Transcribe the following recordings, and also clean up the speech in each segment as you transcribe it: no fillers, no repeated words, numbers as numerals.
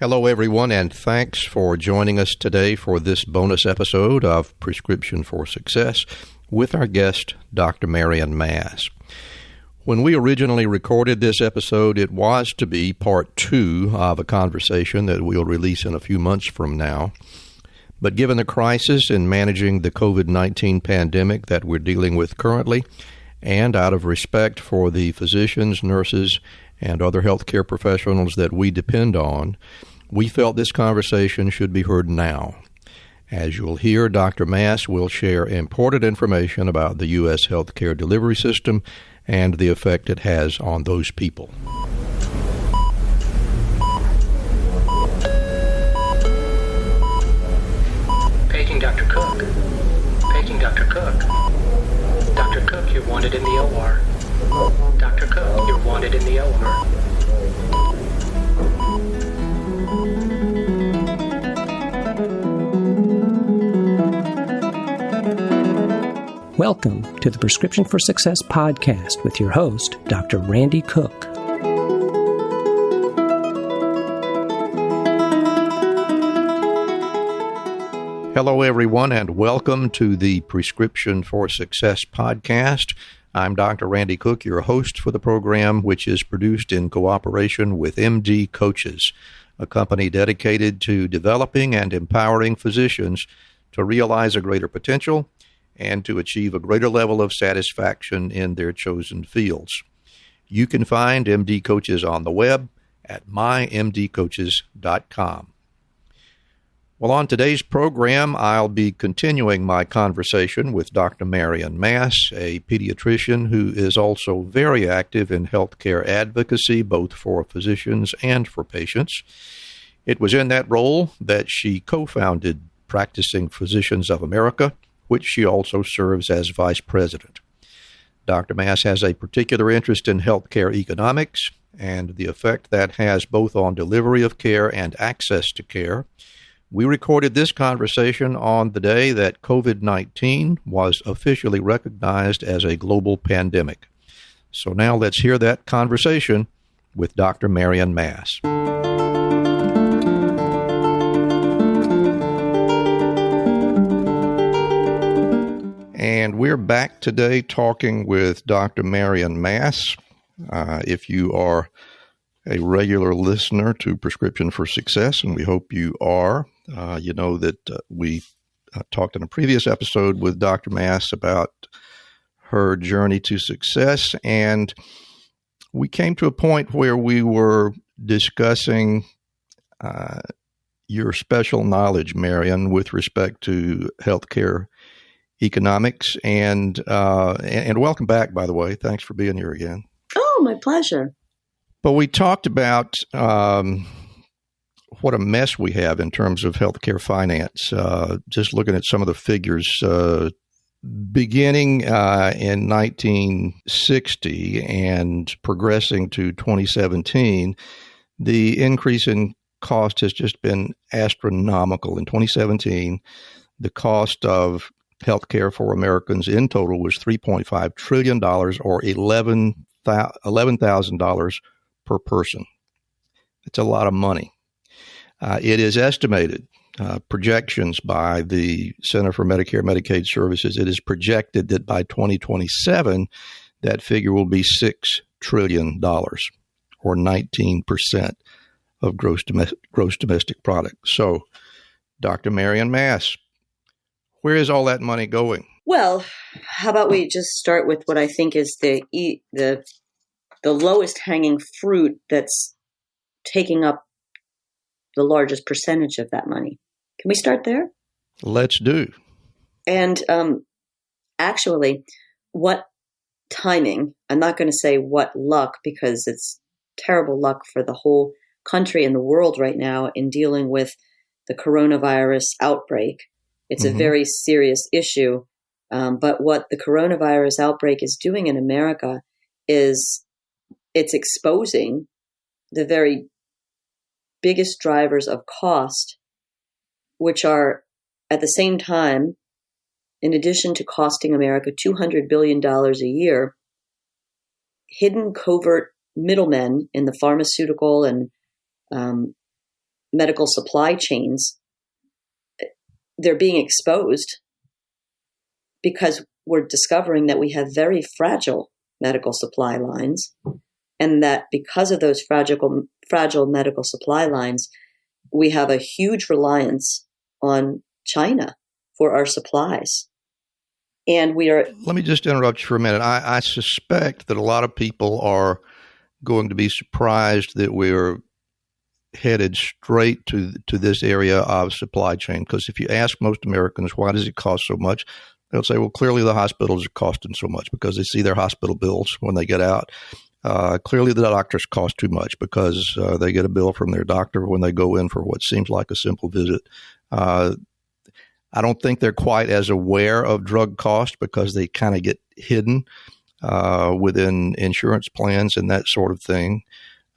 Hello, everyone, and thanks for joining us today for this bonus episode of Prescription for Success with our guest, Dr. Marion Mass. When we originally recorded this episode, it was to be part 2 of a conversation that we'll release in a few months from now. But given the crisis in managing the COVID-19 pandemic that we're dealing with currently, and out of respect for the physicians, nurses, and other healthcare professionals that we depend on, we felt this conversation should be heard now. As you'll hear, Dr. Mass will share important information about the U.S. healthcare delivery system and the effect it has on those people. Paging Dr. Cook. Paging Dr. Cook. Dr. Cook, you're wanted in the OR. Dr. Cook, you're wanted in the OR. Welcome to the Prescription for Success podcast with your host, Dr. Randy Cook. Hello, everyone, and welcome to the Prescription for Success podcast. I'm Dr. Randy Cook, your host for the program, which is produced in cooperation with MD Coaches, a company dedicated to developing and empowering physicians to realize a greater potential and to achieve a greater level of satisfaction in their chosen fields. You can find MD Coaches on the web at mymdcoaches.com. Well, on today's program, I'll be continuing my conversation with Dr. Marion Mass, a pediatrician who is also very active in healthcare advocacy, both for physicians and for patients. It was in that role that she co-founded Practicing Physicians of America, which she also serves as vice president. Dr. Mass has a particular interest in healthcare economics and the effect that has both on delivery of care and access to care. We recorded this conversation on the day that COVID-19 was officially recognized as a global pandemic. So now let's hear that conversation with Dr. Marion Mass. And we're back today talking with Dr. Marion Mass. If you are a regular listener to Prescription for Success, and we hope you are, you know that we talked in a previous episode with Dr. Mass about her journey to success, and we came to a point where we were discussing your special knowledge, Marion, with respect to healthcare economics, and welcome back, by the way. Thanks for being here again. Oh, my pleasure. But we talked about what a mess we have in terms of healthcare finance. Just looking at some of the figures, beginning in 1960 and progressing to 2017, the increase in cost has just been astronomical. In 2017, the cost of healthcare for Americans in total was $3.5 trillion, or $11,000 per person. It's a lot of money. It is estimated, projections by the Center for Medicare and Medicaid Services, it is projected that by 2027, that figure will be $6 trillion, or 19% of gross domestic product. So, Dr. Marion Mass, where is all that money going? Well, how about we just start with what I think is the lowest hanging fruit that's taking up the largest percentage of that money. Can we start there? Let's do. And actually, what timing, I'm not going to say what luck, because it's terrible luck for the whole country and the world right now in dealing with the coronavirus outbreak. It's a very serious issue. But what the coronavirus outbreak is doing in America is it's exposing the very biggest drivers of cost, which are at the same time, in addition to costing America $200 billion a year, hidden covert middlemen in the pharmaceutical and medical supply chains, they're being exposed because we're discovering that we have very fragile medical supply lines, and that because of those fragile medical supply lines, we have a huge reliance on China for our supplies. And we are... Let me just interrupt you for a minute. I suspect that a lot of people are going to be surprised that we're headed straight to this area of supply chain. Because if you ask most Americans, why does it cost so much? They'll say, well, clearly the hospitals are costing so much because they see their hospital bills when they get out. Clearly the doctors cost too much because they get a bill from their doctor when they go in for what seems like a simple visit. I don't think they're quite as aware of drug cost because they kind of get hidden within insurance plans and that sort of thing.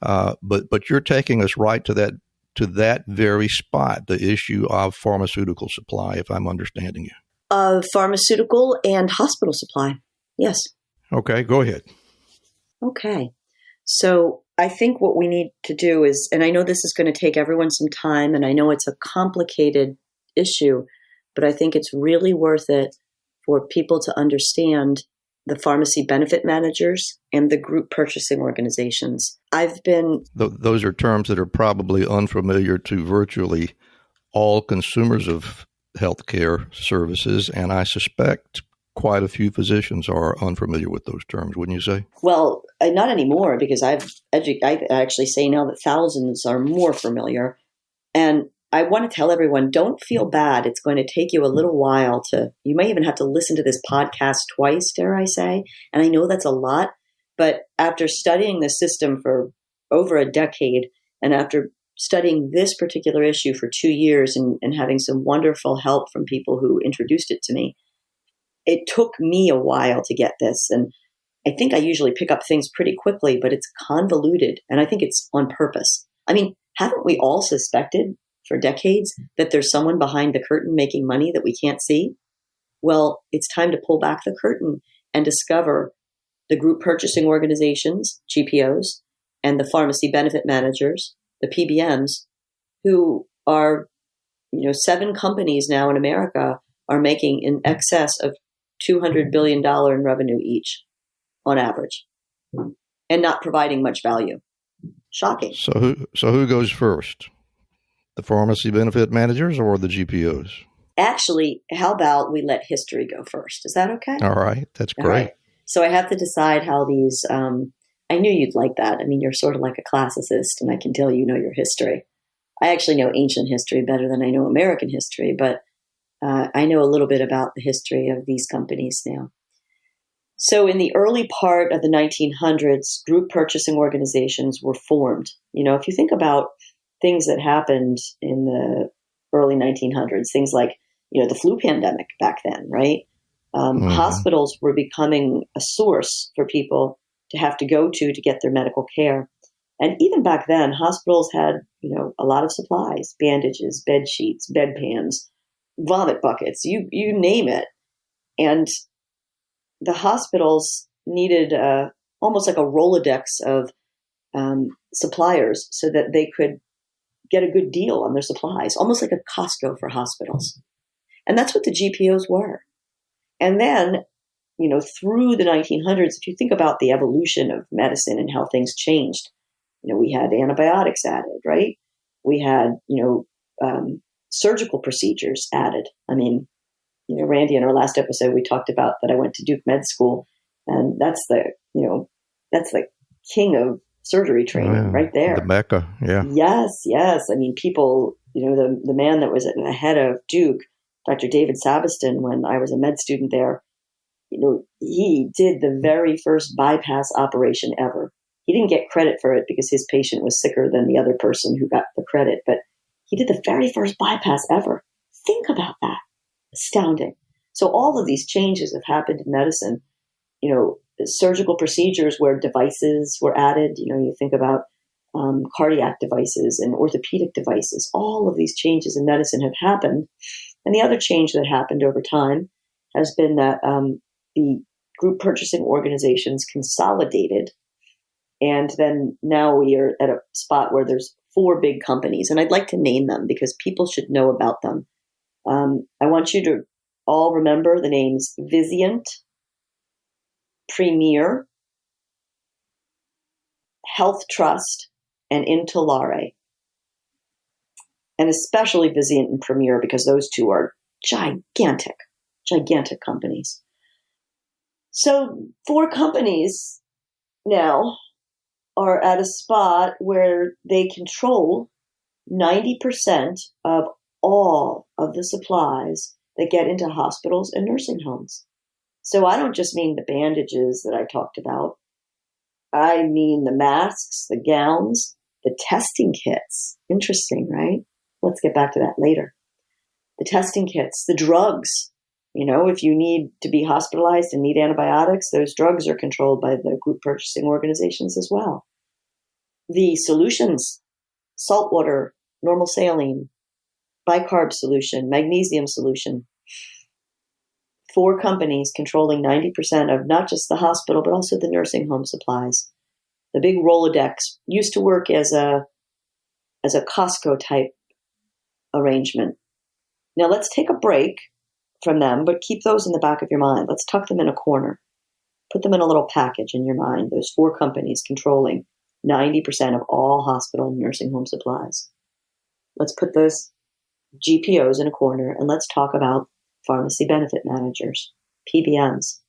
But you're taking us right to that very spot, the issue of pharmaceutical supply, if I'm understanding you. Pharmaceutical and hospital supply. Yes. Okay, go ahead. Okay. So I think what we need to do is, and I know this is going to take everyone some time, and I know it's a complicated issue, but I think it's really worth it for people to understand the pharmacy benefit managers and the group purchasing organizations. Those are terms that are probably unfamiliar to virtually all consumers of healthcare services, and I suspect quite a few physicians are unfamiliar with those terms, wouldn't you say? Well, not anymore, because I actually say now that thousands are more familiar. And I want to tell everyone, don't feel bad. It's going to take you a little while you may even have to listen to this podcast twice, dare I say. And I know that's a lot, but after studying the system for over a decade, and after studying this particular issue for 2 years and having some wonderful help from people who introduced it to me, it took me a while to get this. And I think I usually pick up things pretty quickly, but it's convoluted. And I think it's on purpose. I mean, haven't we all suspected for decades that there's someone behind the curtain making money that we can't see? Well, it's time to pull back the curtain and discover the group purchasing organizations, GPOs, and the pharmacy benefit managers, the PBMs, who are, 7 companies now in America are making in excess of $200 billion in revenue each on average, and not providing much value. Shocking. So who goes first? The pharmacy benefit managers or the GPOs? Actually, how about we let history go first? Is that okay? All right. That's great. Right. So I have to decide how these, I knew you'd like that. I mean, you're sort of like a classicist, and I can tell you know your history. I actually know ancient history better than I know American history, but I know a little bit about the history of these companies now. So in the early part of the 1900s, group purchasing organizations were formed. If you think about things that happened in the early 1900s, things like, the flu pandemic back then, right? Hospitals were becoming a source for people to have to go to get their medical care. And even back then, hospitals had, a lot of supplies, bandages, bed sheets, bedpans, vomit buckets, you name it. And the hospitals needed almost like a Rolodex of suppliers so that they could get a good deal on their supplies, almost like a Costco for hospitals. And that's what the GPOs were. And then, through the 1900s, if you think about the evolution of medicine and how things changed, we had antibiotics added, right? We had, surgical procedures added. I mean, Randy, in our last episode, we talked about that I went to Duke Med School, and that's the king of surgery training right there. The Mecca, yeah. Yes. I mean, people, the man that was at the head of Duke, Dr. David Sabiston, when I was a med student there, he did the very first bypass operation ever. He didn't get credit for it because his patient was sicker than the other person who got the credit, but he did the very first bypass ever. Think about that. Astounding. So all of these changes have happened in medicine. Surgical procedures where devices were added. You think about cardiac devices and orthopedic devices. All of these changes in medicine have happened. And the other change that happened over time has been that the group purchasing organizations consolidated. And then now we are at a spot where there's 4 big companies, and I'd like to name them because people should know about them. I want you to all remember the names Vizient, Premier, Health Trust, and Intolare. And especially Vizient and Premier, because those 2 are gigantic companies. So 4 companies now are at a spot where they control 90% of all of the supplies that get into hospitals and nursing homes. So I don't just mean the bandages that I talked about. I mean the masks, the gowns, the testing kits. Interesting, right? Let's get back to that later. The testing kits, the drugs. If you need to be hospitalized and need antibiotics, those drugs are controlled by the group purchasing organizations as well. The solutions, salt water, normal saline, bicarb solution, magnesium solution. 4 companies controlling 90% of not just the hospital, but also the nursing home supplies. The big Rolodex used to work as a Costco type arrangement. Now let's take a break from them, but keep those in the back of your mind. Let's tuck them in a corner. Put them in a little package in your mind. Those 4 companies controlling 90% of all hospital and nursing home supplies. Let's put those GPOs in a corner, and let's talk about pharmacy benefit managers, PBMs.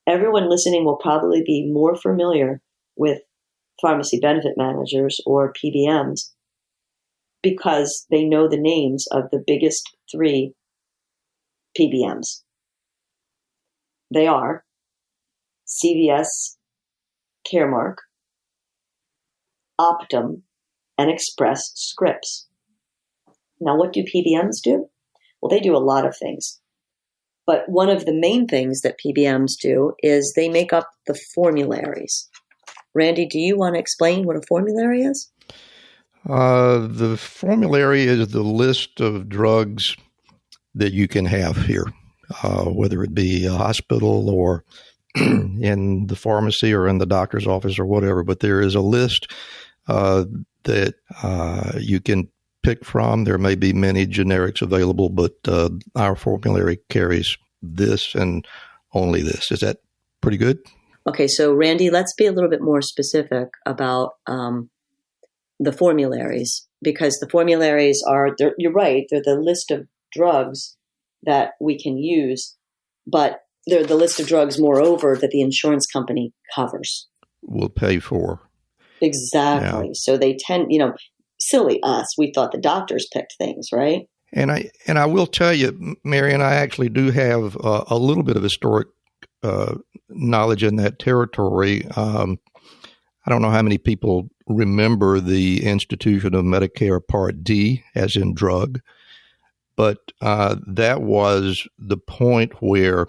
Everyone listening will probably be more familiar with pharmacy benefit managers or PBMs because they know the names of the biggest 3 PBMs. They are CVS Caremark, Optum, and Express Scripts. Now, what do PBMs do? Well, they do a lot of things. But one of the main things that PBMs do is they make up the formularies. Randy, do you want to explain what a formulary is? The formulary is the list of drugs that you can have here, whether it be a hospital or in the pharmacy or in the doctor's office or whatever. But there is a list that you can pick from. There may be many generics available, but our formulary carries this and only this. Is that pretty good? Okay, so Randy, let's be a little bit more specific about the formularies, because the formularies you're right, they're the list of drugs that we can use, but they're the list of drugs, moreover, that the insurance company covers. Will pay for. Exactly. Yeah. So they tend, silly us, we thought the doctors picked things, right? And I will tell you, Marion, I actually do have a little bit of historic knowledge in that territory. I don't know how many people remember the institution of Medicare Part D, as in drug, but that was the point where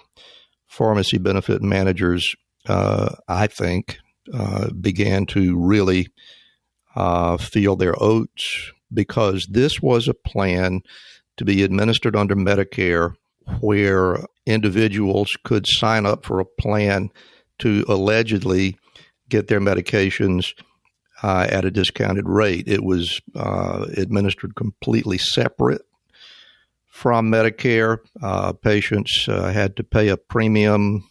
pharmacy benefit managers, I think, began to really feel their oats, because this was a plan to be administered under Medicare where individuals could sign up for a plan to allegedly get their medications at a discounted rate. It was administered completely separate from Medicare. Patients had to pay a premium.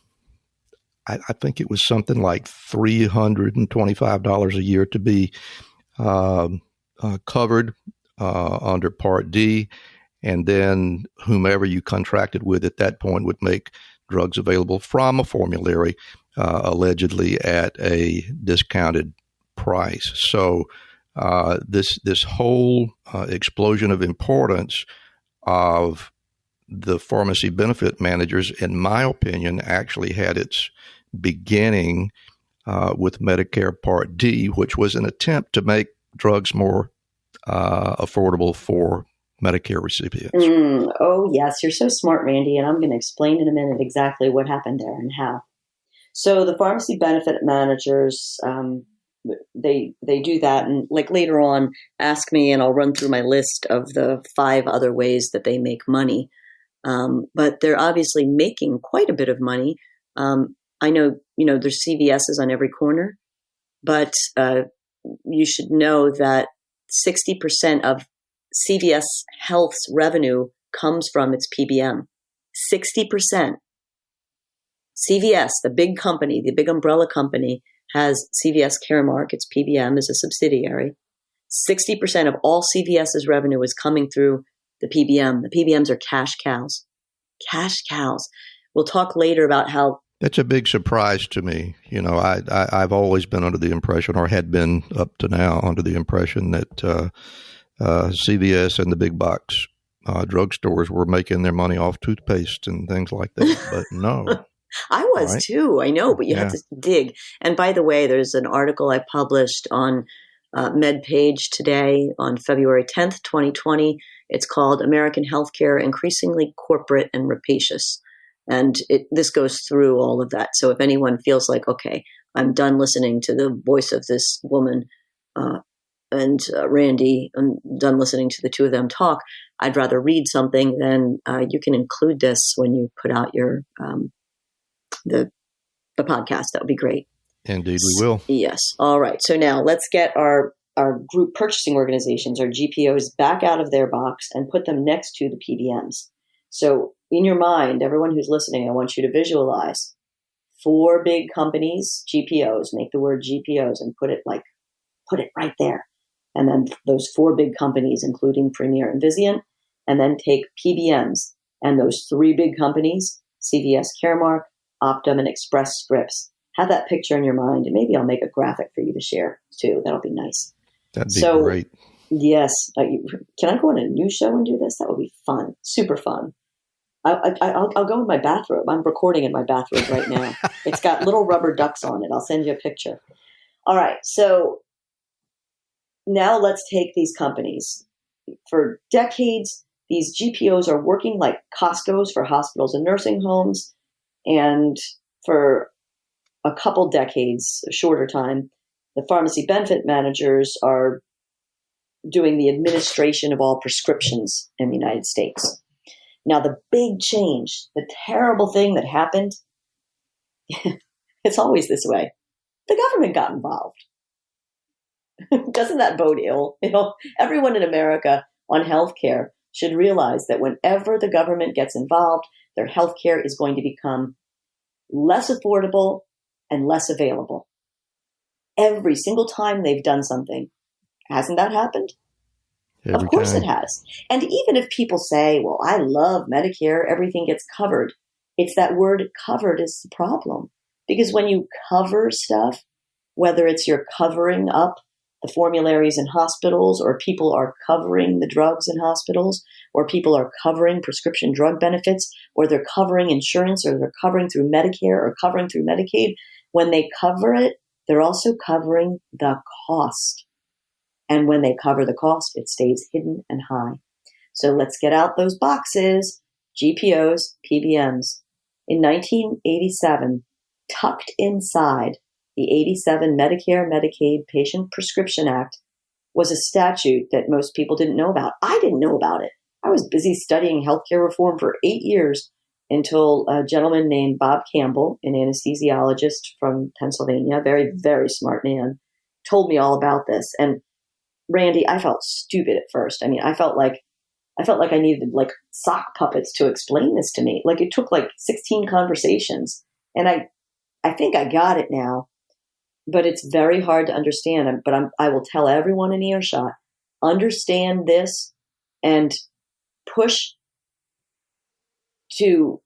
I think it was something like $325 a year to be covered under Part D, and then whomever you contracted with at that point would make drugs available from a formulary, allegedly at a discounted price. So this whole explosion of importance of the pharmacy benefit managers, in my opinion, actually had its beginning with Medicare Part D, which was an attempt to make drugs more affordable for Medicare recipients. Oh, yes. You're so smart, Randy. And I'm going to explain in a minute exactly what happened there and how. So the pharmacy benefit managers, they do that. And like later on, ask me and I'll run through my list of the 5 other ways that they make money. But they're obviously making quite a bit of money. I know, there's CVS's on every corner, but you should know that 60% of CVS Health's revenue comes from its PBM. 60%. CVS, the big company, the big umbrella company, has CVS Caremark. Its PBM is a subsidiary. 60% of all CVS's revenue is coming through the PBM. The PBMs are cash cows. Cash cows. We'll talk later about how. That's a big surprise to me. I've always been under the impression, or had been up to now, under the impression that CVS and the big box drugstores were making their money off toothpaste and things like that. But no. I was too. I know, but you have to dig. And by the way, there's an article I published on MedPage today on February 10th, 2020. It's called American Healthcare Increasingly Corporate and Rapacious. And this goes through all of that. So if anyone feels like, okay, I'm done listening to the voice of this woman and Randy, I'm done listening to the two of them talk, I'd rather read something, then you can include this when you put out your the podcast. That would be great. Indeed, we will. Yes. All right. So now let's get our group purchasing organizations, our GPOs, back out of their box and put them next to the PBMs. So in your mind, everyone who's listening, I want you to visualize 4 big companies, GPOs, make the word GPOs and put it right there. And then those 4 big companies, including Premier and Vizient, and then take PBMs and those 3 big companies, CVS Caremark, Optum, and Express Scripts. Have that picture in your mind, and maybe I'll make a graphic for you to share too. That'll be nice. That'd be great. Yes. Can I go on a news show and do this? That would be fun. Super fun. I'll go in my bathrobe. I'm recording in my bathrobe right now. It's got little rubber ducks on it. I'll send you a picture. All right. So now let's take these companies. For decades, these GPOs are working like Costco's for hospitals and nursing homes. And for a couple decades, a shorter time, the pharmacy benefit managers are doing the administration of all prescriptions in the United States. Now, the big change, the terrible thing that happened, it's always this way. The government got involved. Doesn't that bode ill? Everyone in America on healthcare should realize that whenever the government gets involved, their healthcare is going to become less affordable and less available. Every single time they've done something. Hasn't that happened? Of course it has. And even if people say, well, I love Medicare, everything gets covered. It's that word covered is the problem. Because when you cover stuff, whether it's you're covering up the formularies in hospitals, or people are covering the drugs in hospitals, or people are covering prescription drug benefits, or they're covering insurance, or they're covering through Medicare or covering through Medicaid, when they cover it, they're also covering the cost. And when they cover the cost, it stays hidden and high. So let's get out those boxes, GPOs, PBMs. In 1987, tucked inside the 87 Medicare-Medicaid Patient Prescription Act was a statute that most people didn't know about. I didn't know about it. I was busy studying healthcare reform for 8 years until a gentleman named Bob Campbell, an anesthesiologist from Pennsylvania, very, very smart man, told me all about this. And Randy, I felt stupid at first. I mean, I felt like I needed like sock puppets to explain this to me. Like it took like 16 conversations, and I think I got it now, but it's very hard to understand. But I will tell everyone in earshot, understand this and push to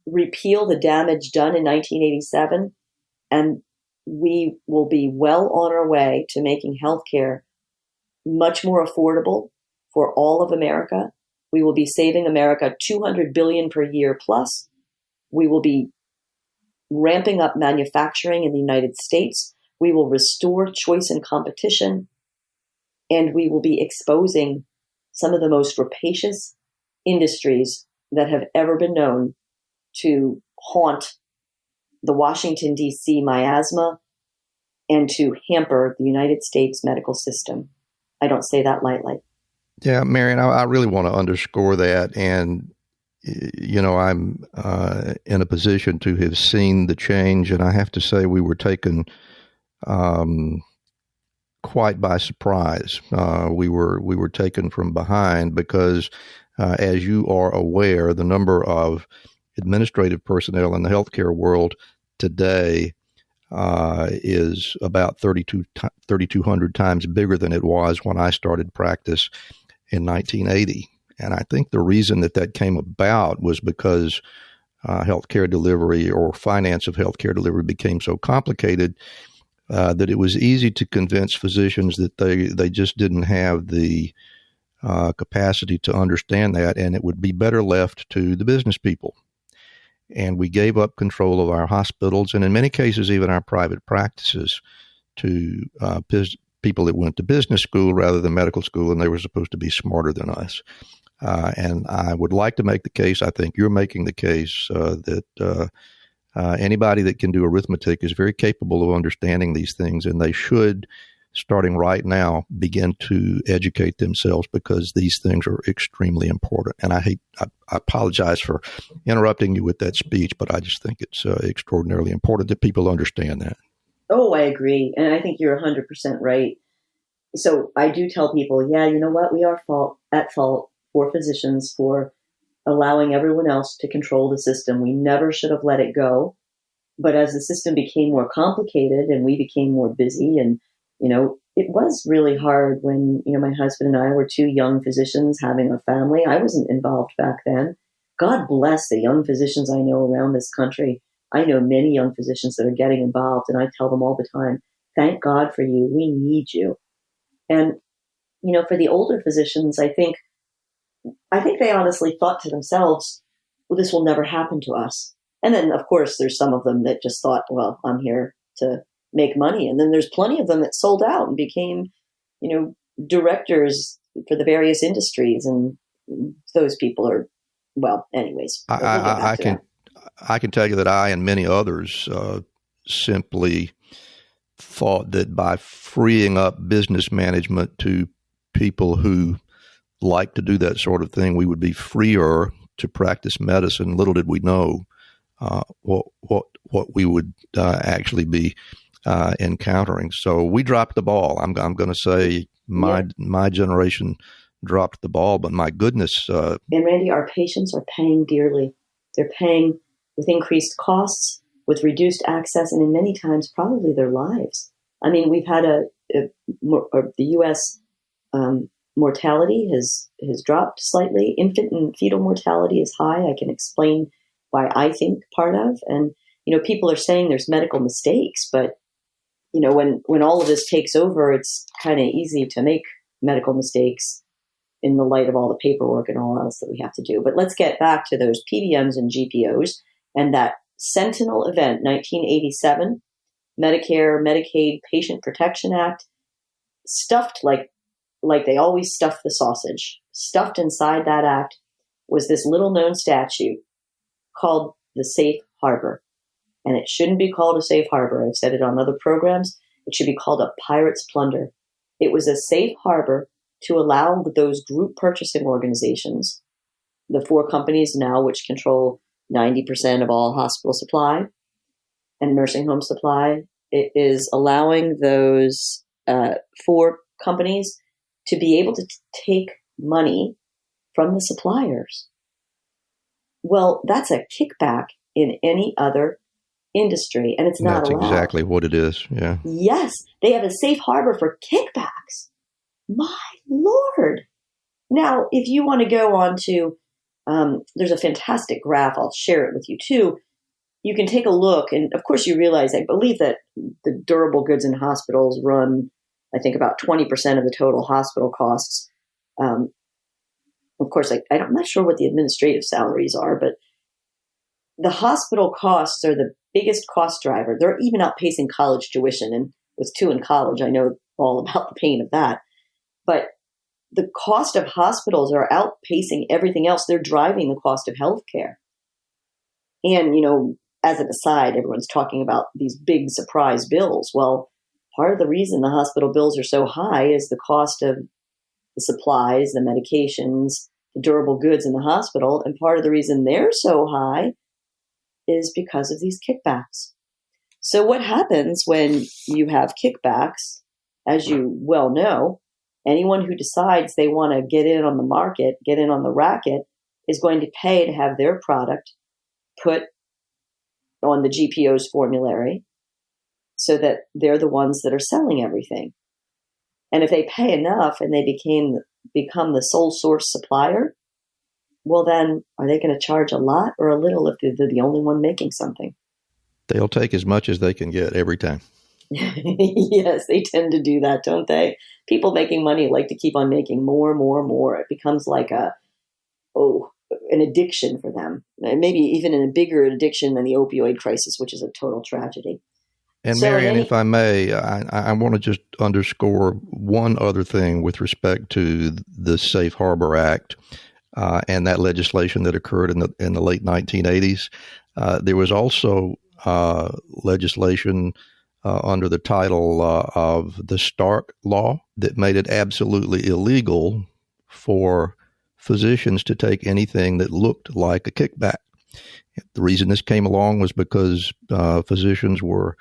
repeal the damage done in 1987, and we will be well on our way to making healthcare much more affordable for all of America. We will be saving America $200 billion per year plus. We will be ramping up manufacturing in the United States. We will restore choice and competition, and we will be exposing some of the most rapacious industries that have ever been known to haunt the Washington, D.C. miasma and to hamper the United States medical system. I don't say that lightly. Yeah, Marion, I really want to underscore that. And, I'm in a position to have seen the change. And I have to say we were taken quite quite by surprise. We were taken from behind because, as you are aware, the number of administrative personnel in the healthcare world today is about 3,200 times bigger than it was when I started practice in 1980. And I think the reason that came about was because healthcare delivery or finance of healthcare delivery became so complicated that it was easy to convince physicians that they just didn't have the capacity to understand that, and it would be better left to the business people. And we gave up control of our hospitals and in many cases even our private practices to people that went to business school rather than medical school, and they were supposed to be smarter than us. And I would like to make the case, I think you're making the case, that anybody that can do arithmetic is very capable of understanding these things, and they should, starting right now, begin to educate themselves because these things are extremely important. And I apologize for interrupting you with that speech, but I just think it's extraordinarily important that people understand that. Oh, I agree. And I think you're 100% right. So I do tell people, yeah, you know what? We are at fault for physicians for allowing everyone else to control the system. We never should have let it go. But as the system became more complicated and we became more busy, and, it was really hard when, my husband and I were two young physicians having a family. I wasn't involved back then. God bless the young physicians I know around this country. I know many young physicians that are getting involved, and I tell them all the time, thank God for you. We need you. And, for the older physicians, I think they honestly thought to themselves, well, this will never happen to us. And then, of course, there's some of them that just thought, well, I'm here to make money. And then there's plenty of them that sold out and became, directors for the various industries. And those people are, well, anyways. I can tell you that I and many others simply thought that by freeing up business management to people who like to do that sort of thing, we would be freer to practice medicine. Little did we know what we would actually be encountering. So we dropped the ball. I'm going to say my generation dropped the ball, but my goodness. And Randy, our patients are paying dearly. They're paying with increased costs, with reduced access, and in many times probably their lives. I mean, we've had the U.S. Mortality has dropped slightly. Infant and fetal mortality is high. I can explain why I think part of. And, people are saying there's medical mistakes, but, when all of this takes over, it's kind of easy to make medical mistakes in the light of all the paperwork and all else that we have to do. But let's get back to those PBMs and GPOs and that Sentinel event, 1987, Medicare, Medicaid, Patient Protection Act, stuffed like they always stuff the sausage. Stuffed inside that act was this little known statute called the safe harbor. And it shouldn't be called a safe harbor. I've said it on other programs. It should be called a pirate's plunder. It was a safe harbor to allow those group purchasing organizations, the four companies now which control 90% of all hospital supply and nursing home supply, it is allowing those four companies to be able to take money from the suppliers. Well, that's a kickback in any other industry, and it's not allowed. That's exactly what it is, yeah. Yes, they have a safe harbor for kickbacks. My Lord. Now, if you want to go on to, there's a fantastic graph, I'll share it with you too. You can take a look, and of course you realize, I believe that the durable goods in hospitals run, I think, about 20% of the total hospital costs. Of course, I'm not sure what the administrative salaries are, but the hospital costs are the biggest cost driver. They're even outpacing college tuition. And with two in college, I know all about the pain of that. But the cost of hospitals are outpacing everything else. They're driving the cost of healthcare. And, as an aside, everyone's talking about these big surprise bills. Well, part of the reason the hospital bills are so high is the cost of the supplies, the medications, the durable goods in the hospital. And part of the reason they're so high is because of these kickbacks. So what happens when you have kickbacks as you well know, anyone who decides they want to get in on the market, get in on the racket, is going to pay to have their product put on the GPO's formulary so that they're the ones that are selling everything. And if they pay enough and they become the sole source supplier, well, then are they going to charge a lot or a little if they're the only one making something? They'll take as much as they can get every time. Yes, they tend to do that, don't they? People making money like to keep on making more and more and more. It becomes like an addiction for them. Maybe even a bigger addiction than the opioid crisis, which is a total tragedy. And Marion, if I may, I want to just underscore one other thing with respect to the Safe Harbor Act and that legislation that occurred in the late 1980s. There was also legislation under the title of the Stark Law that made it absolutely illegal for physicians to take anything that looked like a kickback. The reason this came along was because physicians were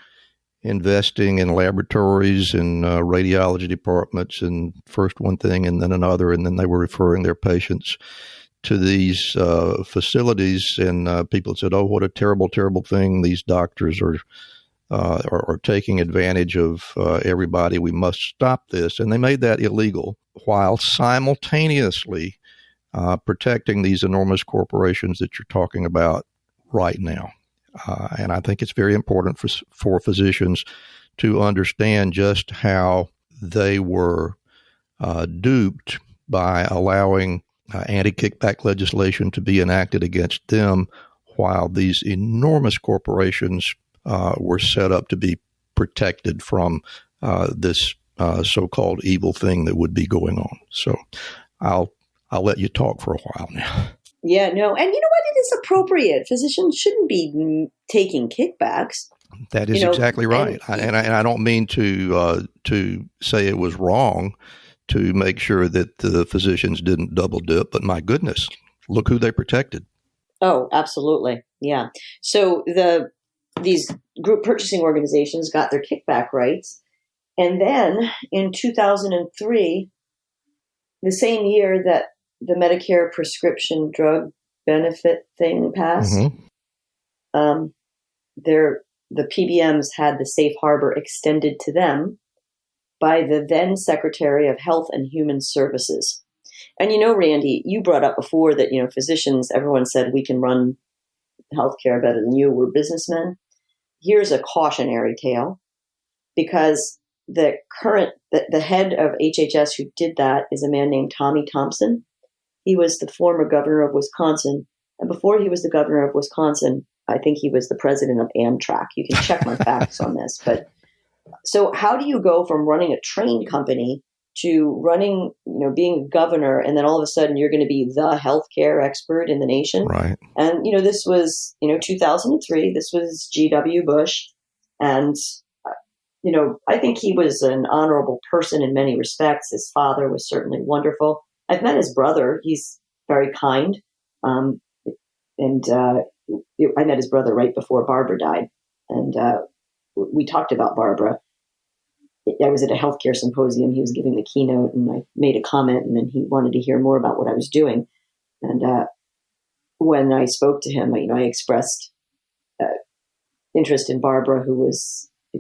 investing in laboratories and radiology departments, and first one thing and then another, and then they were referring their patients to these facilities, and people said, "Oh, what a terrible, terrible thing! These doctors are taking advantage of everybody. We must stop this." And they made that illegal while simultaneously protecting these enormous corporations that you're talking about right now. And I think it's very important for physicians to understand just how they were duped by allowing anti-kickback legislation to be enacted against them while these enormous corporations were set up to be protected from this so-called evil thing that would be going on. So I'll let you talk for a while now. Yeah, no. And you know what? It is appropriate. Physicians shouldn't be taking kickbacks. That is exactly right. And I don't mean to say it was wrong to make sure that the physicians didn't double dip, but my goodness, look who they protected. Oh, absolutely. Yeah. So these group purchasing organizations got their kickback rights. And then in 2003, the same year that the Medicare prescription drug benefit thing passed, the PBMs had the safe harbor extended to them by the then Secretary of Health and Human Services. And Randy, you brought up before that, physicians, everyone said we can run healthcare better than you. We're businessmen. Here's a cautionary tale, because the head of HHS who did that is a man named Tommy Thompson. He was the former governor of Wisconsin. And before he was the governor of Wisconsin, I think he was the president of Amtrak. You can check my facts on this. But so how do you go from running a train company to running, being a governor, and then all of a sudden you're going to be the healthcare expert in the nation? Right. And, this was, 2003. This was G.W. Bush. And, I think he was an honorable person in many respects. His father was certainly wonderful. I've met his brother. He's very kind. I met his brother right before Barbara died. And we talked about Barbara. I was at a healthcare symposium. He was giving the keynote, and I made a comment, and then he wanted to hear more about what I was doing. And when I spoke to him, I expressed interest in Barbara,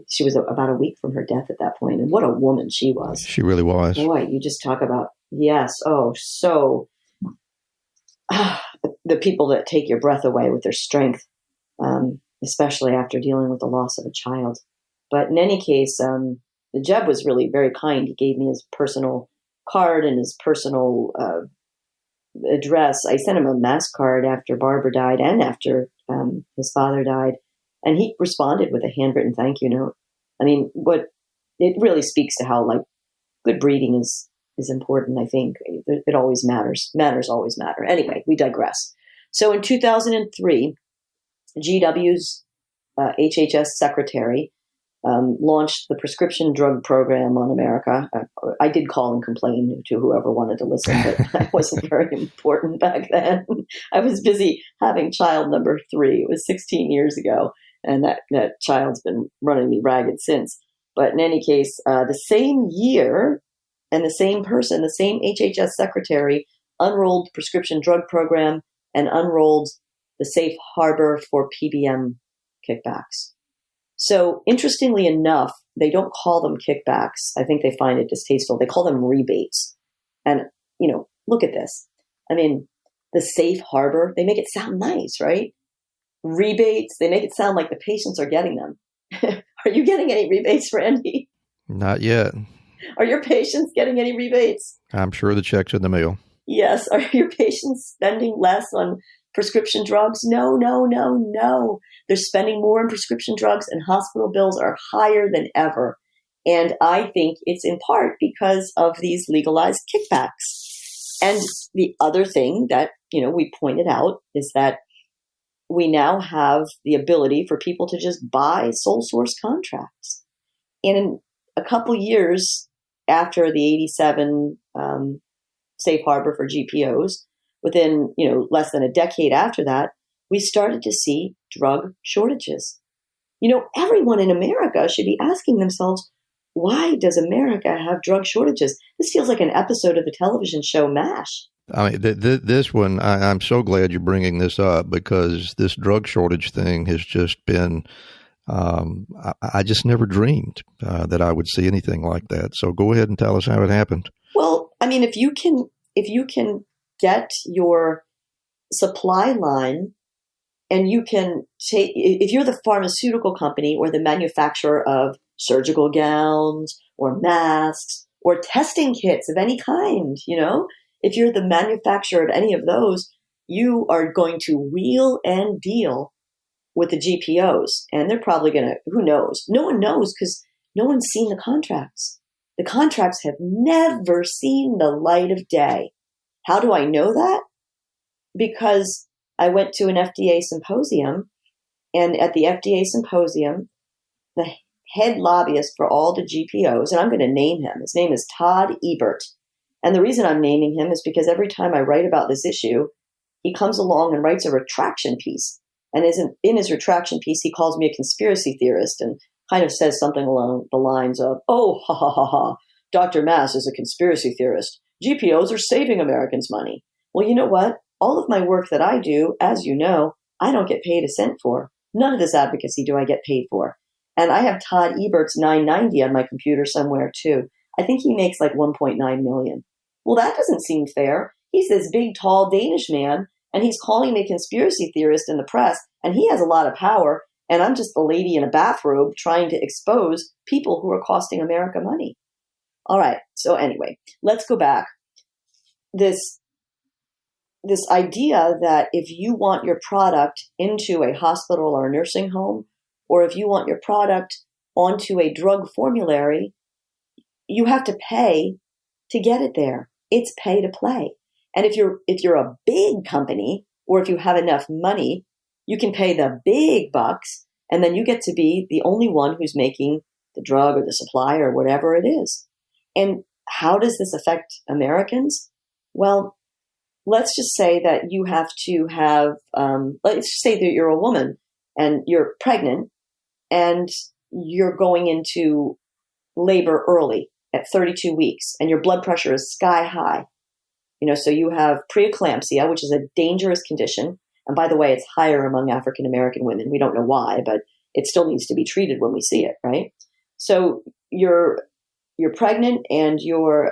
she was about a week from her death at that point. And what a woman she was. She really was. Boy, you just talk about, yes. Oh, so the people that take your breath away with their strength, especially after dealing with the loss of a child. But in any case, Jeb was really very kind. He gave me his personal card and his personal address. I sent him a mass card after Barbara died and after his father died. And he responded with a handwritten thank you note. I mean, it really speaks to how good breeding is important. I think it always matters. Manners always matter. Anyway, we digress. So in 2003, GW's HHS secretary launched the prescription drug program on America. I did call and complain to whoever wanted to listen, but that wasn't very important back then. I was busy having child number 3. It was 16 years ago, and that child's been running me ragged since. But in any case, the same year and the same person, the same HHS secretary, unrolled prescription drug program and unrolled the safe harbor for PBM kickbacks. So interestingly enough, they don't call them kickbacks. I think they find it distasteful. They call them rebates. And, look at this. I mean, the safe harbor, they make it sound nice, right? Rebates, they make it sound like the patients are getting them. Are you getting any rebates, Randy? Not yet. Are your patients getting any rebates? I'm sure the check's in the mail. Yes. Are your patients spending less on prescription drugs? No. They're spending more on prescription drugs, and hospital bills are higher than ever. And I think it's in part because of these legalized kickbacks. And the other thing that, we pointed out is that we now have the ability for people to just buy sole source contracts. And in a couple years after the 87 safe harbor for GPOs, within, less than a decade after that, we started to see drug shortages. Everyone in America should be asking themselves, why does America have drug shortages? This feels like an episode of the television show MASH. I mean, this one, I'm so glad you're bringing this up, because this drug shortage thing has just been, I just never dreamed that I would see anything like that. So go ahead and tell us how it happened. Well, I mean, if you can get your supply line, and you can take, if you're the pharmaceutical company or the manufacturer of surgical gowns or masks or testing kits of any kind, if you're the manufacturer of any of those, you are going to wheel and deal with the GPOs. And they're probably going to, who knows? No one knows, because no one's seen the contracts. The contracts have never seen the light of day. How do I know that? Because I went to an FDA symposium, and at the FDA symposium, the head lobbyist for all the GPOs, and I'm going to name him. His name is Todd Ebert. And the reason I'm naming him is because every time I write about this issue, he comes along and writes a retraction piece. And in his retraction piece, he calls me a conspiracy theorist and kind of says something along the lines of, oh, ha, ha, ha, ha, Dr. Mass is a conspiracy theorist. GPOs are saving Americans money. Well, you know what? All of my work that I do, as you know, I don't get paid a cent for. None of this advocacy do I get paid for. And I have Todd Ebert's 990 on my computer somewhere too. I think he makes like 1.9 million. Well, that doesn't seem fair. He's this big, tall Danish man, and he's calling me a conspiracy theorist in the press, and he has a lot of power, and I'm just the lady in a bathrobe trying to expose people who are costing America money. All right, so anyway, let's go back. This idea that if you want your product into a hospital or a nursing home, or if you want your product onto a drug formulary, you have to pay to get it there. It's pay to play. And if you're a big company, or if you have enough money, you can pay the big bucks, and then you get to be the only one who's making the drug or the supply or whatever it is. And how does this affect Americans? Well, let's just say that you have to have, let's just say that you're a woman and you're pregnant and you're going into labor early at 32 weeks and your blood pressure is sky high. So you have preeclampsia, which is a dangerous condition. And by the way, it's higher among African American women. We don't know why, but it still needs to be treated when we see it, right? So you're pregnant and you're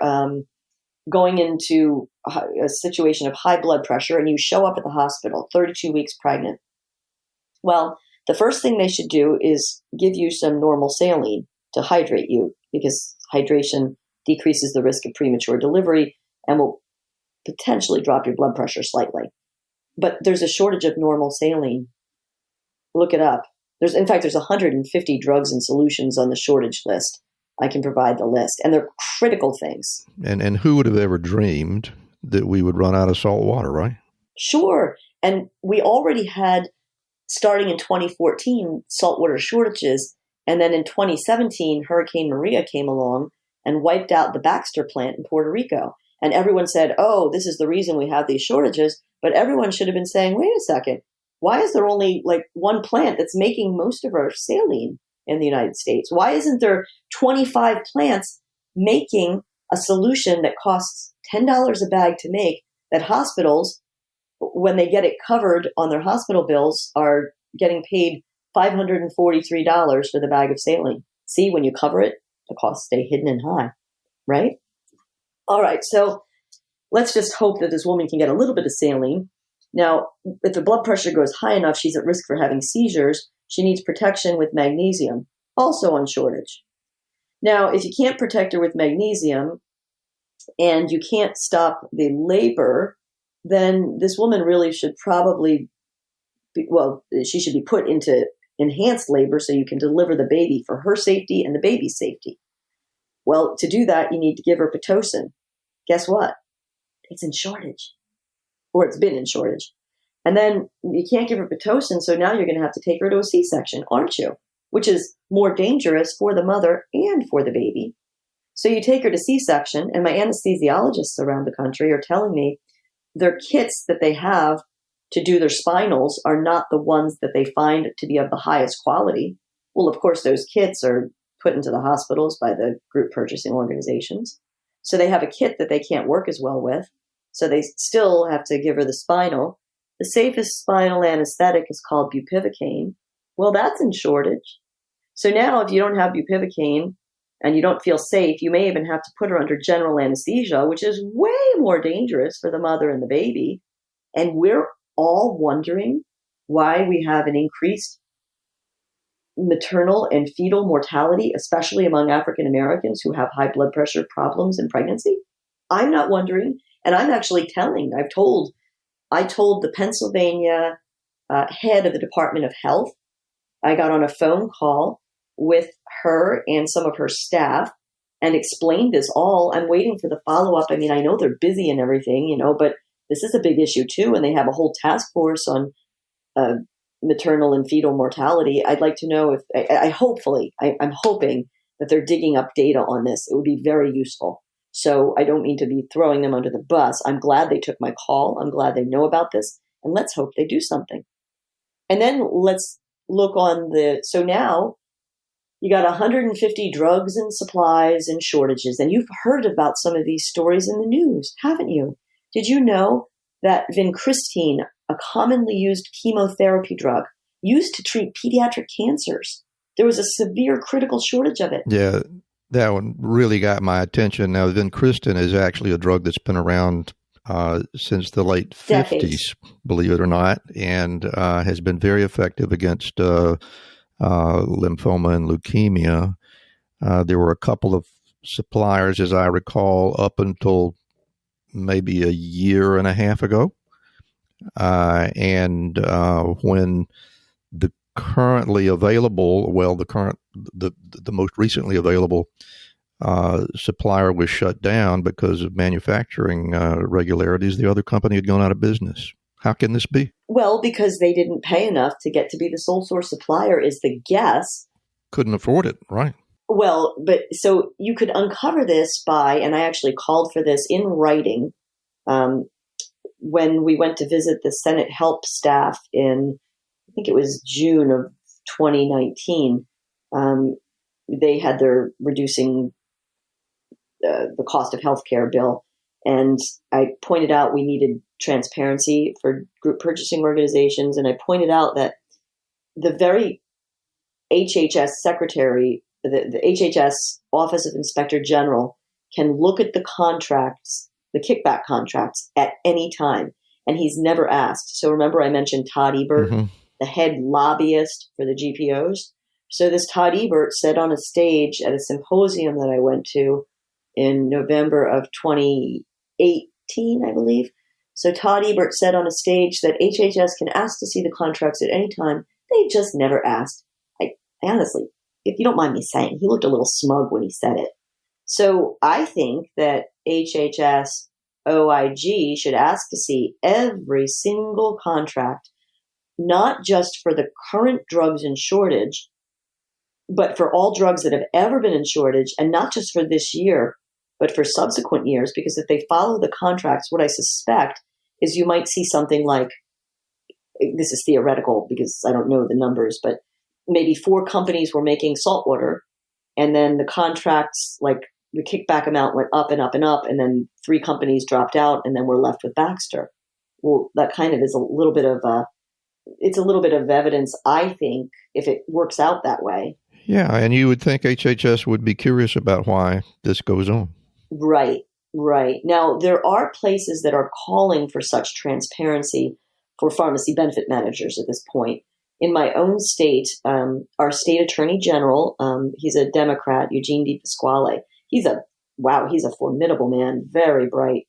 going into a situation of high blood pressure, and you show up at the hospital 32 weeks pregnant. Well, the first thing they should do is give you some normal saline to hydrate you, because hydration decreases the risk of premature delivery and will potentially drop your blood pressure slightly. But there's a shortage of normal saline. Look it up. There's 150 drugs and solutions on the shortage list. I can provide the list, and they're critical things. And who would have ever dreamed that we would run out of salt water, right? Sure. And we already had, starting in 2014, saltwater shortages. And then in 2017, Hurricane Maria came along and wiped out the Baxter plant in Puerto Rico. And everyone said, oh, this is the reason we have these shortages. But everyone should have been saying, wait a second, why is there only like one plant that's making most of our saline? in the United States? Why isn't there 25 plants making a solution that costs $10 a bag to make, that hospitals, when they get it covered on their hospital bills, are getting paid $543 for the bag of saline? See, when you cover it, the costs stay hidden and high, right? All right, so let's just hope that this woman can get a little bit of saline. Now, if the blood pressure goes high enough, she's at risk for having seizures. She needs protection with magnesium, also on shortage. Now, if you can't protect her with magnesium and you can't stop the labor, then this woman really should probably she should be put into enhanced labor so you can deliver the baby for her safety and the baby's safety. Well, to do that, you need to give her Pitocin. Guess what? It's in shortage, or it's been in shortage. And then you can't give her Pitocin, so now you're going to have to take her to a C-section, aren't you? Which is more dangerous for the mother and for the baby. So you take her to C-section, and my anesthesiologists around the country are telling me their kits that they have to do their spinals are not the ones that they find to be of the highest quality. Well, of course, those kits are put into the hospitals by the group purchasing organizations. So they have a kit that they can't work as well with. So they still have to give her the spinal. The safest spinal anesthetic is called bupivacaine. Well, that's in shortage. So now if you don't have bupivacaine and you don't feel safe, you may even have to put her under general anesthesia, which is way more dangerous for the mother and the baby. And we're all wondering why we have an increased maternal and fetal mortality, especially among African Americans who have high blood pressure problems in pregnancy. I'm not wondering, and I'm actually I told the Pennsylvania head of the Department of Health. I got on a phone call with her and some of her staff and explained this all. I'm waiting for the follow-up. I mean, I know they're busy and everything, but this is a big issue too, and they have a whole task force on maternal and fetal mortality. I'd like to know if I'm hoping that they're digging up data on this. It would be very useful. So I don't mean to be throwing them under the bus. I'm glad they took my call. I'm glad they know about this, and let's hope they do something. And then let's look so now you got 150 drugs and supplies and shortages, and you've heard about some of these stories in the news, haven't you? Did you know that vincristine, a commonly used chemotherapy drug, used to treat pediatric cancers, there was a severe critical shortage of it? Yeah, that one really got my attention. Now, vincristine is actually a drug that's been around since the late 50s, decades, believe it or not, and has been very effective against lymphoma and leukemia. There were a couple of suppliers, as I recall, up until maybe a year and a half ago. And when the currently available, the most recently available supplier was shut down because of manufacturing regularities, the other company had gone out of business. How can this be? Well, because they didn't pay enough to get to be the sole source supplier is the guess. Couldn't afford it, right? Well, but so you could uncover this and I actually called for this in writing when we went to visit the Senate help staff in, I think it was June of 2019. They had their reducing the cost of healthcare bill. And I pointed out we needed transparency for group purchasing organizations. And I pointed out that the very HHS secretary, the HHS Office of Inspector General, can look at the contracts, the kickback contracts, at any time. And he's never asked. So remember I mentioned Todd Ebert, the head lobbyist for the GPOs. So this Todd Ebert said on a stage at a symposium that I went to in November of 2018, I believe. So Todd Ebert said on a stage that HHS can ask to see the contracts at any time. They just never asked. I honestly, if you don't mind me saying, he looked a little smug when he said it. So I think that HHS OIG should ask to see every single contract, not just for the current drugs in shortage, but for all drugs that have ever been in shortage, and not just for this year, but for subsequent years, because if they follow the contracts, what I suspect is you might see something like, this is theoretical because I don't know the numbers, but maybe 4 companies were making salt water, and then the contracts, like the kickback amount went up and up and up, and then 3 companies dropped out, and then we're left with Baxter. Well, that kind of is a little bit of evidence, I think, if it works out that way. Yeah, and you would think HHS would be curious about why this goes on. Right. Now, there are places that are calling for such transparency for pharmacy benefit managers at this point. In my own state, our state attorney general, he's a Democrat, Eugene DePasquale. He's a formidable man, very bright.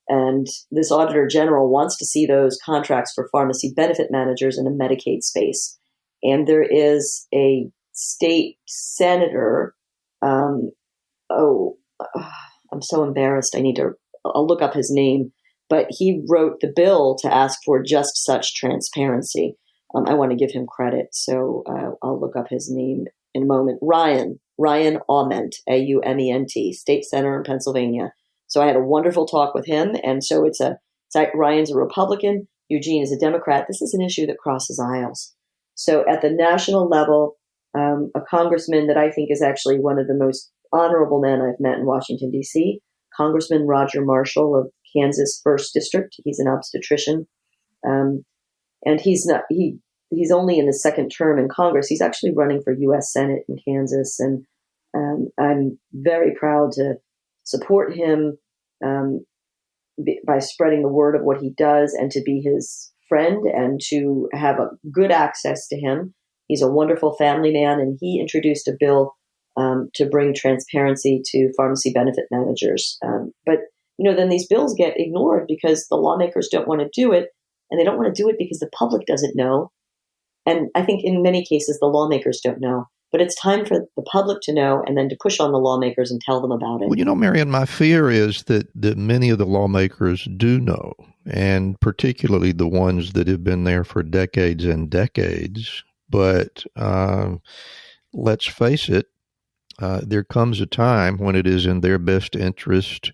And this auditor general wants to see those contracts for pharmacy benefit managers in the Medicaid space. And there is a state senator. I'm so embarrassed. I'll look up his name. But he wrote the bill to ask for just such transparency. I want to give him credit. So I'll look up his name in a moment. Ryan Aument, Aument, state senator in Pennsylvania. So I had a wonderful talk with him. And so Ryan's a Republican. Eugene is a Democrat. This is an issue that crosses aisles. So at the national level, a congressman that I think is actually one of the most honorable men I've met in Washington, D.C., Congressman Roger Marshall of Kansas 1st District. He's an obstetrician. And he's only in his second term in Congress. He's actually running for U.S. Senate in Kansas. And I'm very proud to support him by spreading the word of what he does and to be his friend and to have a good access to him. He's a wonderful family man, and he introduced a bill to bring transparency to pharmacy benefit managers. But then these bills get ignored because the lawmakers don't want to do it, and they don't want to do it because the public doesn't know. And I think in many cases, the lawmakers don't know. But it's time for the public to know and then to push on the lawmakers and tell them about it. Well, Marion, my fear is that many of the lawmakers do know, and particularly the ones that have been there for decades and decades. But let's face it, there comes a time when it is in their best interest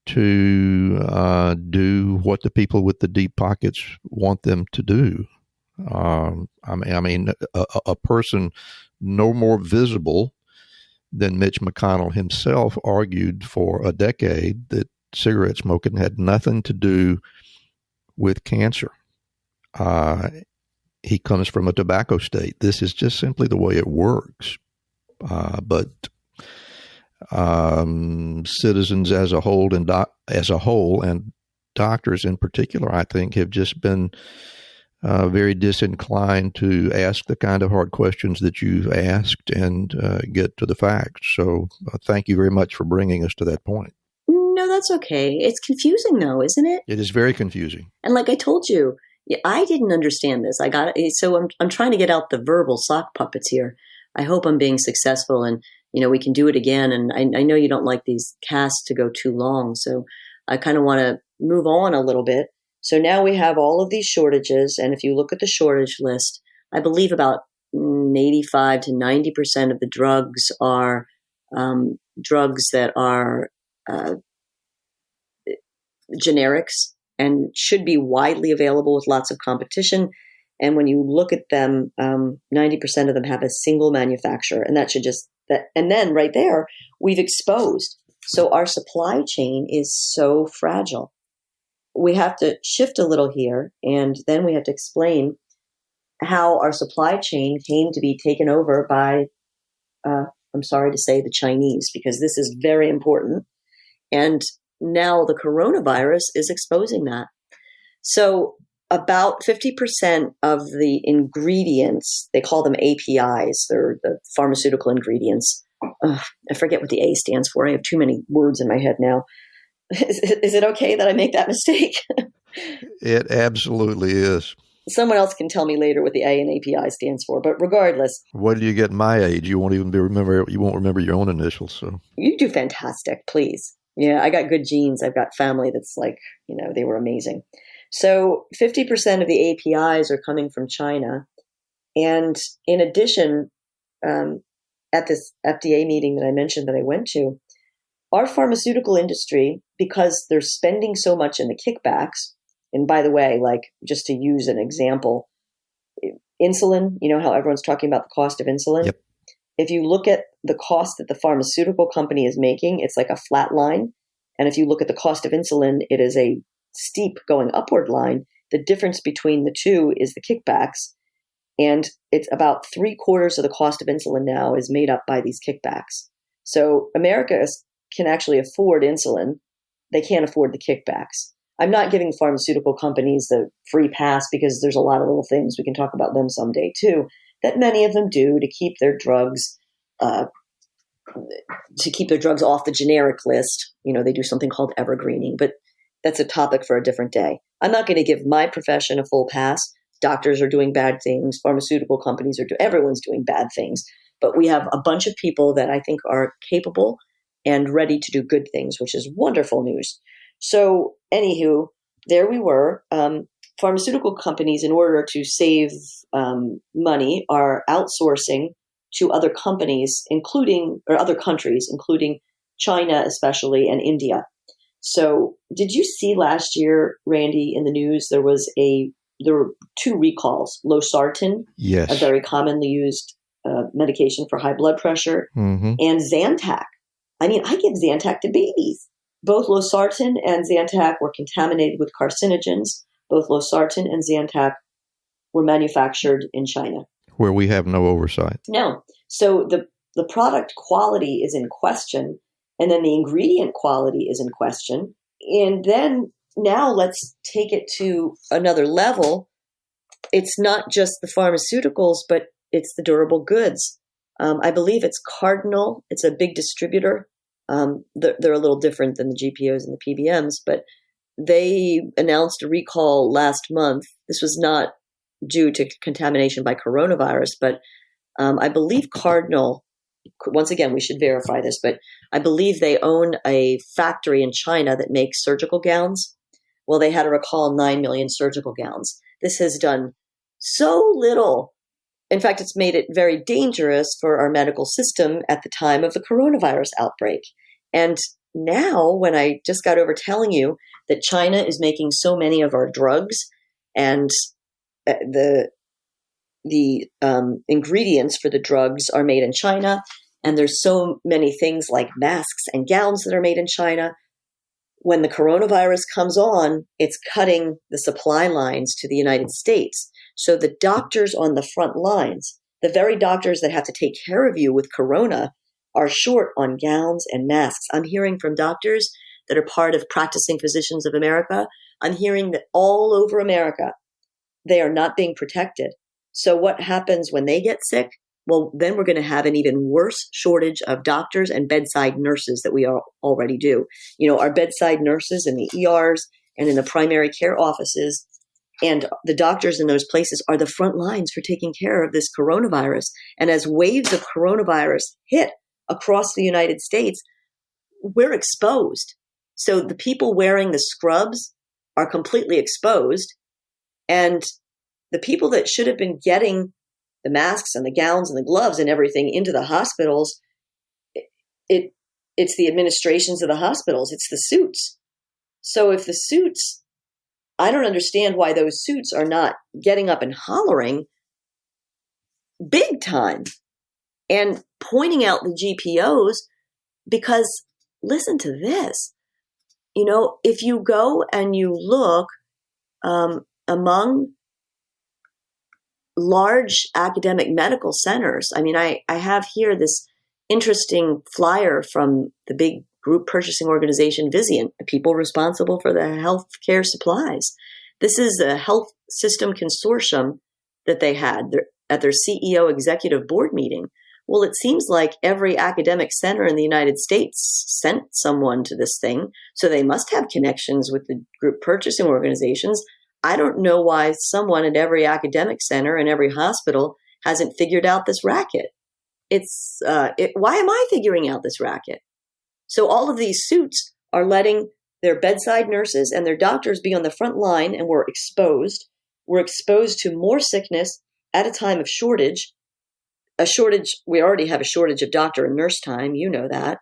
to do what the people with the deep pockets want them to do. I mean, a person no more visible than Mitch McConnell himself argued for a decade that cigarette smoking had nothing to do with cancer. He comes from a tobacco state. This is just simply the way it works. But citizens as a whole and doctors in particular, I think, have just been very disinclined to ask the kind of hard questions that you've asked and get to the facts. So thank you very much for bringing us to that point. No, that's okay. It's confusing, though, isn't it? It is very confusing. And like I told you, I didn't understand this. So I'm trying to get out the verbal sock puppets here. I hope I'm being successful, and we can do it again. And I know you don't like these casts to go too long, so I kind of want to move on a little bit. So now we have all of these shortages, and if you look at the shortage list, I believe about 85 to 90% of the drugs are drugs that are generics and should be widely available with lots of competition. And when you look at them, 90% of them have a single manufacturer, and and then right there, we've exposed. So our supply chain is so fragile. We have to shift a little here, and then we have to explain how our supply chain came to be taken over by, I'm sorry to say, the Chinese, because this is very important. And now the coronavirus is exposing that. So about 50% of the ingredients, they call them APIs, they're the pharmaceutical ingredients. I forget what the A stands for. I have too many words in my head now. Is it okay that I make that mistake? It absolutely is. Someone else can tell me later what the A in API stands for, but regardless. What do you get my age? You won't even you won't remember your own initials. So you do fantastic, please. Yeah, I got good genes. I've got family that's like, they were amazing. So 50% of the APIs are coming from China. And in addition, at this FDA meeting that I mentioned that I went to, our pharmaceutical industry, because they're spending so much in the kickbacks, and by the way, like just to use an example, insulin, you know how everyone's talking about the cost of insulin? Yep. If you look at the cost that the pharmaceutical company is making, it's like a flat line. And if you look at the cost of insulin, it is a steep going upward line. The difference between the two is the kickbacks. And it's about 3/4 of the cost of insulin now is made up by these kickbacks. So America can actually afford insulin. They can't afford the kickbacks. I'm not giving pharmaceutical companies the free pass because there's a lot of little things, we can talk about them someday too, that many of them do to keep their drugs off the generic list. You know, they do something called evergreening, but that's a topic for a different day. I'm not going to give my profession a full pass. Doctors are doing bad things. Pharmaceutical companies everyone's doing bad things. But we have a bunch of people that I think are capable and ready to do good things, which is wonderful news. So anywho, there we were. Pharmaceutical companies, in order to save money, are outsourcing to other companies, other countries, including China especially, and India. So did you see last year, Randy, in the news, there were 2 recalls, losartan, yes, a very commonly used medication for high blood pressure, mm-hmm. and Zantac. I mean, I give Zantac to babies. Both losartan and Zantac were contaminated with carcinogens. Both losartan and Zantac were manufactured in China, where we have no oversight. No. So the product quality is in question, and then the ingredient quality is in question. And then now let's take it to another level. It's not just the pharmaceuticals, but it's the durable goods. I believe it's Cardinal. It's a big distributor. They're a little different than the GPOs and the PBMs, but they announced a recall last month. This was not due to contamination by coronavirus, but I believe Cardinal, once again, we should verify this, but I believe they own a factory in China that makes surgical gowns. Well, they had to recall 9 million surgical gowns. This has done so little. In fact, it's made it very dangerous for our medical system at the time of the coronavirus outbreak. And now, when I just got over telling you that China is making so many of our drugs, and the ingredients for the drugs are made in China, and there's so many things like masks and gowns that are made in China, when the coronavirus comes on, it's cutting the supply lines to the United States. So the doctors on the front lines, the very doctors that have to take care of you with corona, are short on gowns and masks. I'm hearing from doctors that are part of Practicing Physicians of America. I'm hearing that all over America, they are not being protected. So what happens when they get sick? Well, then we're going to have an even worse shortage of doctors and bedside nurses that we already do. You know, our bedside nurses in the ERs and in the primary care offices and the doctors in those places are the front lines for taking care of this coronavirus. And as waves of coronavirus hit across the United States, we're exposed. So the people wearing the scrubs are completely exposed. And the people that should have been getting the masks and the gowns and the gloves and everything into the hospitals, it's the administrations of the hospitals. It's the suits. So if the suits, I don't understand why those suits are not getting up and hollering big time and pointing out the GPOs, because listen to this. You know, if you go and you look among large academic medical centers, I mean, I have here this interesting flyer from the big group purchasing organization Vizient, the people responsible for the healthcare supplies. This is a health system consortium that they had at their CEO executive board meeting. Well, it seems like every academic center in the United States sent someone to this thing, so they must have connections with the group purchasing organizations. I don't know why someone at every academic center and every hospital hasn't figured out this racket. Why am I figuring out this racket? So all of these suits are letting their bedside nurses and their doctors be on the front line, and we're exposed. We're exposed to more sickness at a time of shortage. We already have a shortage of doctor and nurse time. You know that.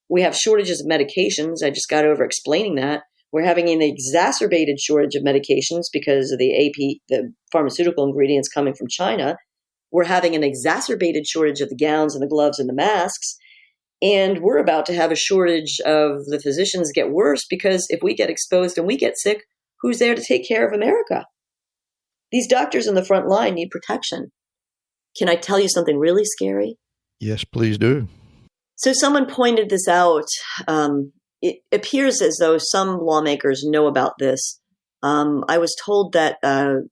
We have shortages of medications. I just got over explaining that. We're having an exacerbated shortage of medications because of the pharmaceutical ingredients coming from China. We're having an exacerbated shortage of the gowns and the gloves and the masks. And we're about to have a shortage of the physicians get worse because if we get exposed and we get sick, who's there to take care of America? These doctors in the front line need protection. Can I tell you something really scary? Yes, please do. So someone pointed this out. It appears as though some lawmakers know about this. I was told that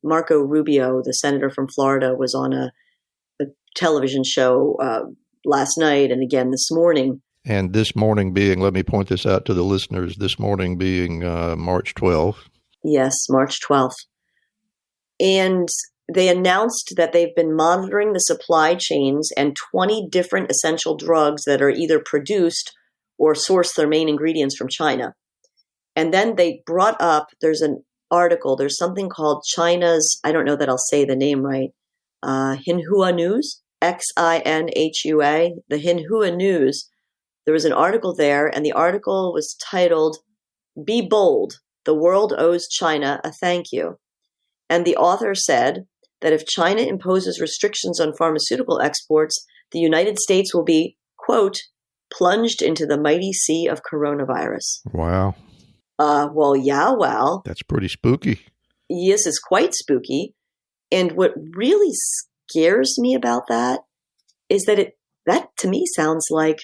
Marco Rubio, the senator from Florida, was on a television show last night and again this morning. And this morning being, let me point this out to the listeners, this morning being March 12th. Yes, March 12th. And they announced that they've been monitoring the supply chains and 20 different essential drugs that are either produced or source their main ingredients from China. And then they brought up, there's an article, there's something called China's, I don't know that I'll say the name right, Xinhua News, Xinhua, the Xinhua News. There was an article there, and the article was titled, "Be Bold, the World Owes China a Thank You." And the author said that if China imposes restrictions on pharmaceutical exports, the United States will be, quote, plunged into the mighty sea of coronavirus. Wow. Well. That's pretty spooky. Yes, it's quite spooky. And what really scares me about that is that that to me sounds like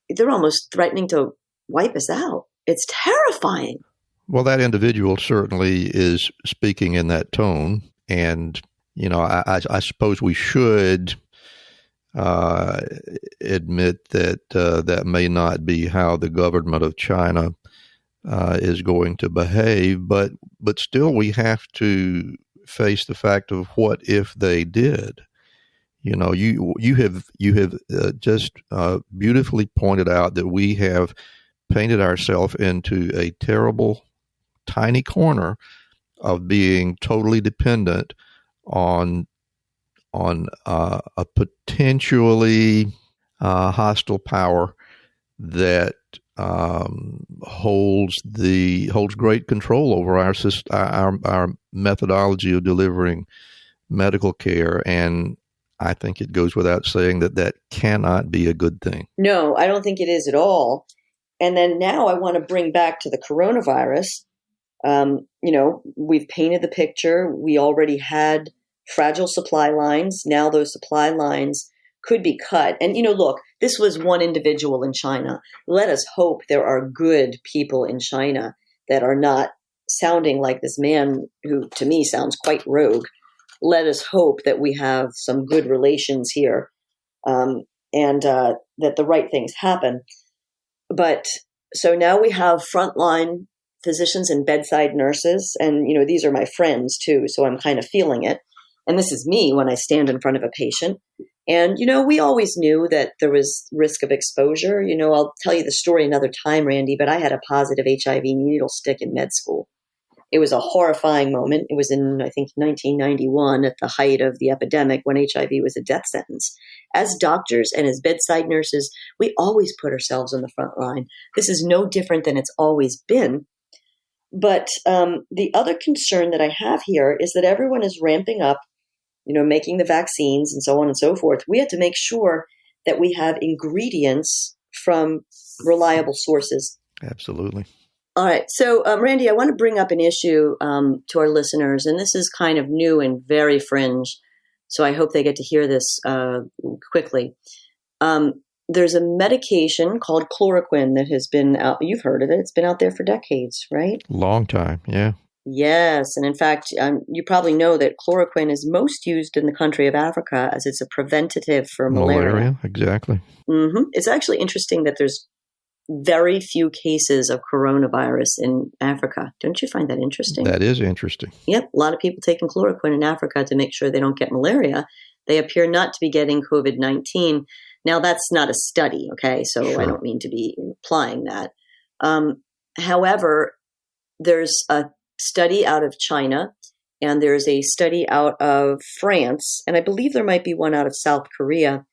they're almost threatening to wipe us out. It's terrifying. Well, that individual certainly is speaking in that tone. And, you know, I suppose we should admit that that may not be how the government of China is going to behave. But still, we have to face the fact of what if they did. You know, you have just beautifully pointed out that we have painted ourselves into a terrible, tiny corner of being totally dependent on a potentially hostile power that holds great control over our methodology of delivering medical care. And I think it goes without saying that cannot be a good thing. No, I don't think it is at all. And then now I want to bring back to the coronavirus. You know, we've painted the picture. We already had fragile supply lines. Now those supply lines could be cut. And, you know, look, this was one individual in China. Let us hope there are good people in China that are not sounding like this man who, to me, sounds quite rogue. Let us hope that we have some good relations here and that the right things happen. But so now we have frontline physicians and bedside nurses. And, you know, these are my friends, too. So I'm kind of feeling it. And this is me when I stand in front of a patient. And, you know, we always knew that there was risk of exposure. You know, I'll tell you the story another time, Randy, but I had a positive HIV needle stick in med school. It was a horrifying moment. It was in, I think, 1991 at the height of the epidemic when HIV was a death sentence. As doctors and as bedside nurses, we always put ourselves on the front line. This is no different than it's always been. But the other concern that I have here is that everyone is ramping up, you know, making the vaccines and so on and so forth. We have to make sure that we have ingredients from reliable sources. Absolutely. All right. So, Randy, I want to bring up an issue to our listeners, and this is kind of new and very fringe. So I hope they get to hear this quickly. There's a medication called chloroquine that has been out. You've heard of it. It's been out there for decades, right? Long time. Yeah. Yes. And in fact, you probably know that chloroquine is most used in the country of Africa as it's a preventative for malaria. Exactly. Mm-hmm. It's actually interesting that there's very few cases of coronavirus in Africa. Don't you find that interesting? That is interesting. Yep. A lot of people taking chloroquine in Africa to make sure they don't get malaria. They appear not to be getting COVID-19. Now, that's not a study, okay? So sure. I don't mean to be implying that. However, there's a study out of China, and there's a study out of France, and I believe there might be one out of South Korea,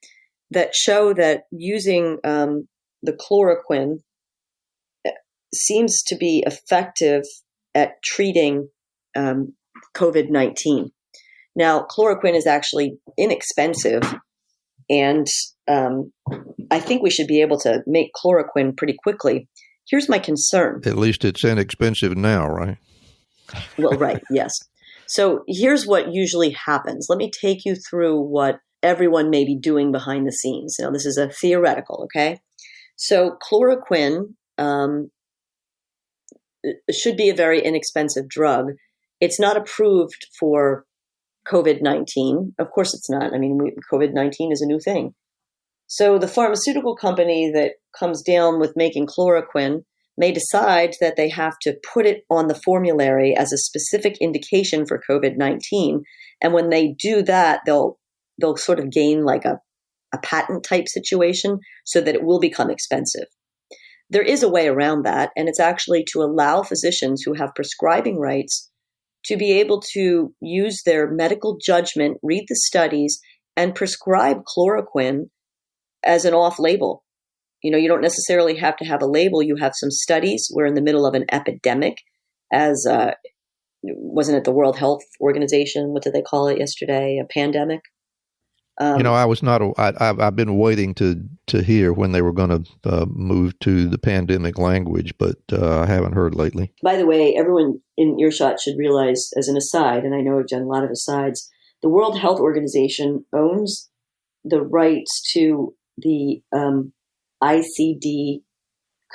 that show that using the chloroquine seems to be effective at treating COVID-19. Now, chloroquine is actually inexpensive, and I think we should be able to make chloroquine pretty quickly. Here's my concern. At least it's inexpensive now, right? Well, right, yes. So here's what usually happens. Let me take you through what everyone may be doing behind the scenes. Now, this is a theoretical, okay? So chloroquine should be a very inexpensive drug. It's not approved for COVID-19. Of course it's not. I mean, COVID-19 is a new thing. So the pharmaceutical company that comes down with making chloroquine may decide that they have to put it on the formulary as a specific indication for COVID-19. And when they do that, they'll sort of gain like a patent type situation so that it will become expensive. There is a way around that, and it's actually to allow physicians who have prescribing rights to be able to use their medical judgment, read the studies, and prescribe chloroquine as an off-label. You don't necessarily have to have a label. You have some studies. We're in the middle of an epidemic, as wasn't it the World Health Organization? What did they call it yesterday? A pandemic? I was not. I've been waiting to hear when they were going to move to the pandemic language, but I haven't heard lately. By the way, everyone in earshot should realize, as an aside, and I know I've done a lot of asides, the World Health Organization owns the rights to the ICD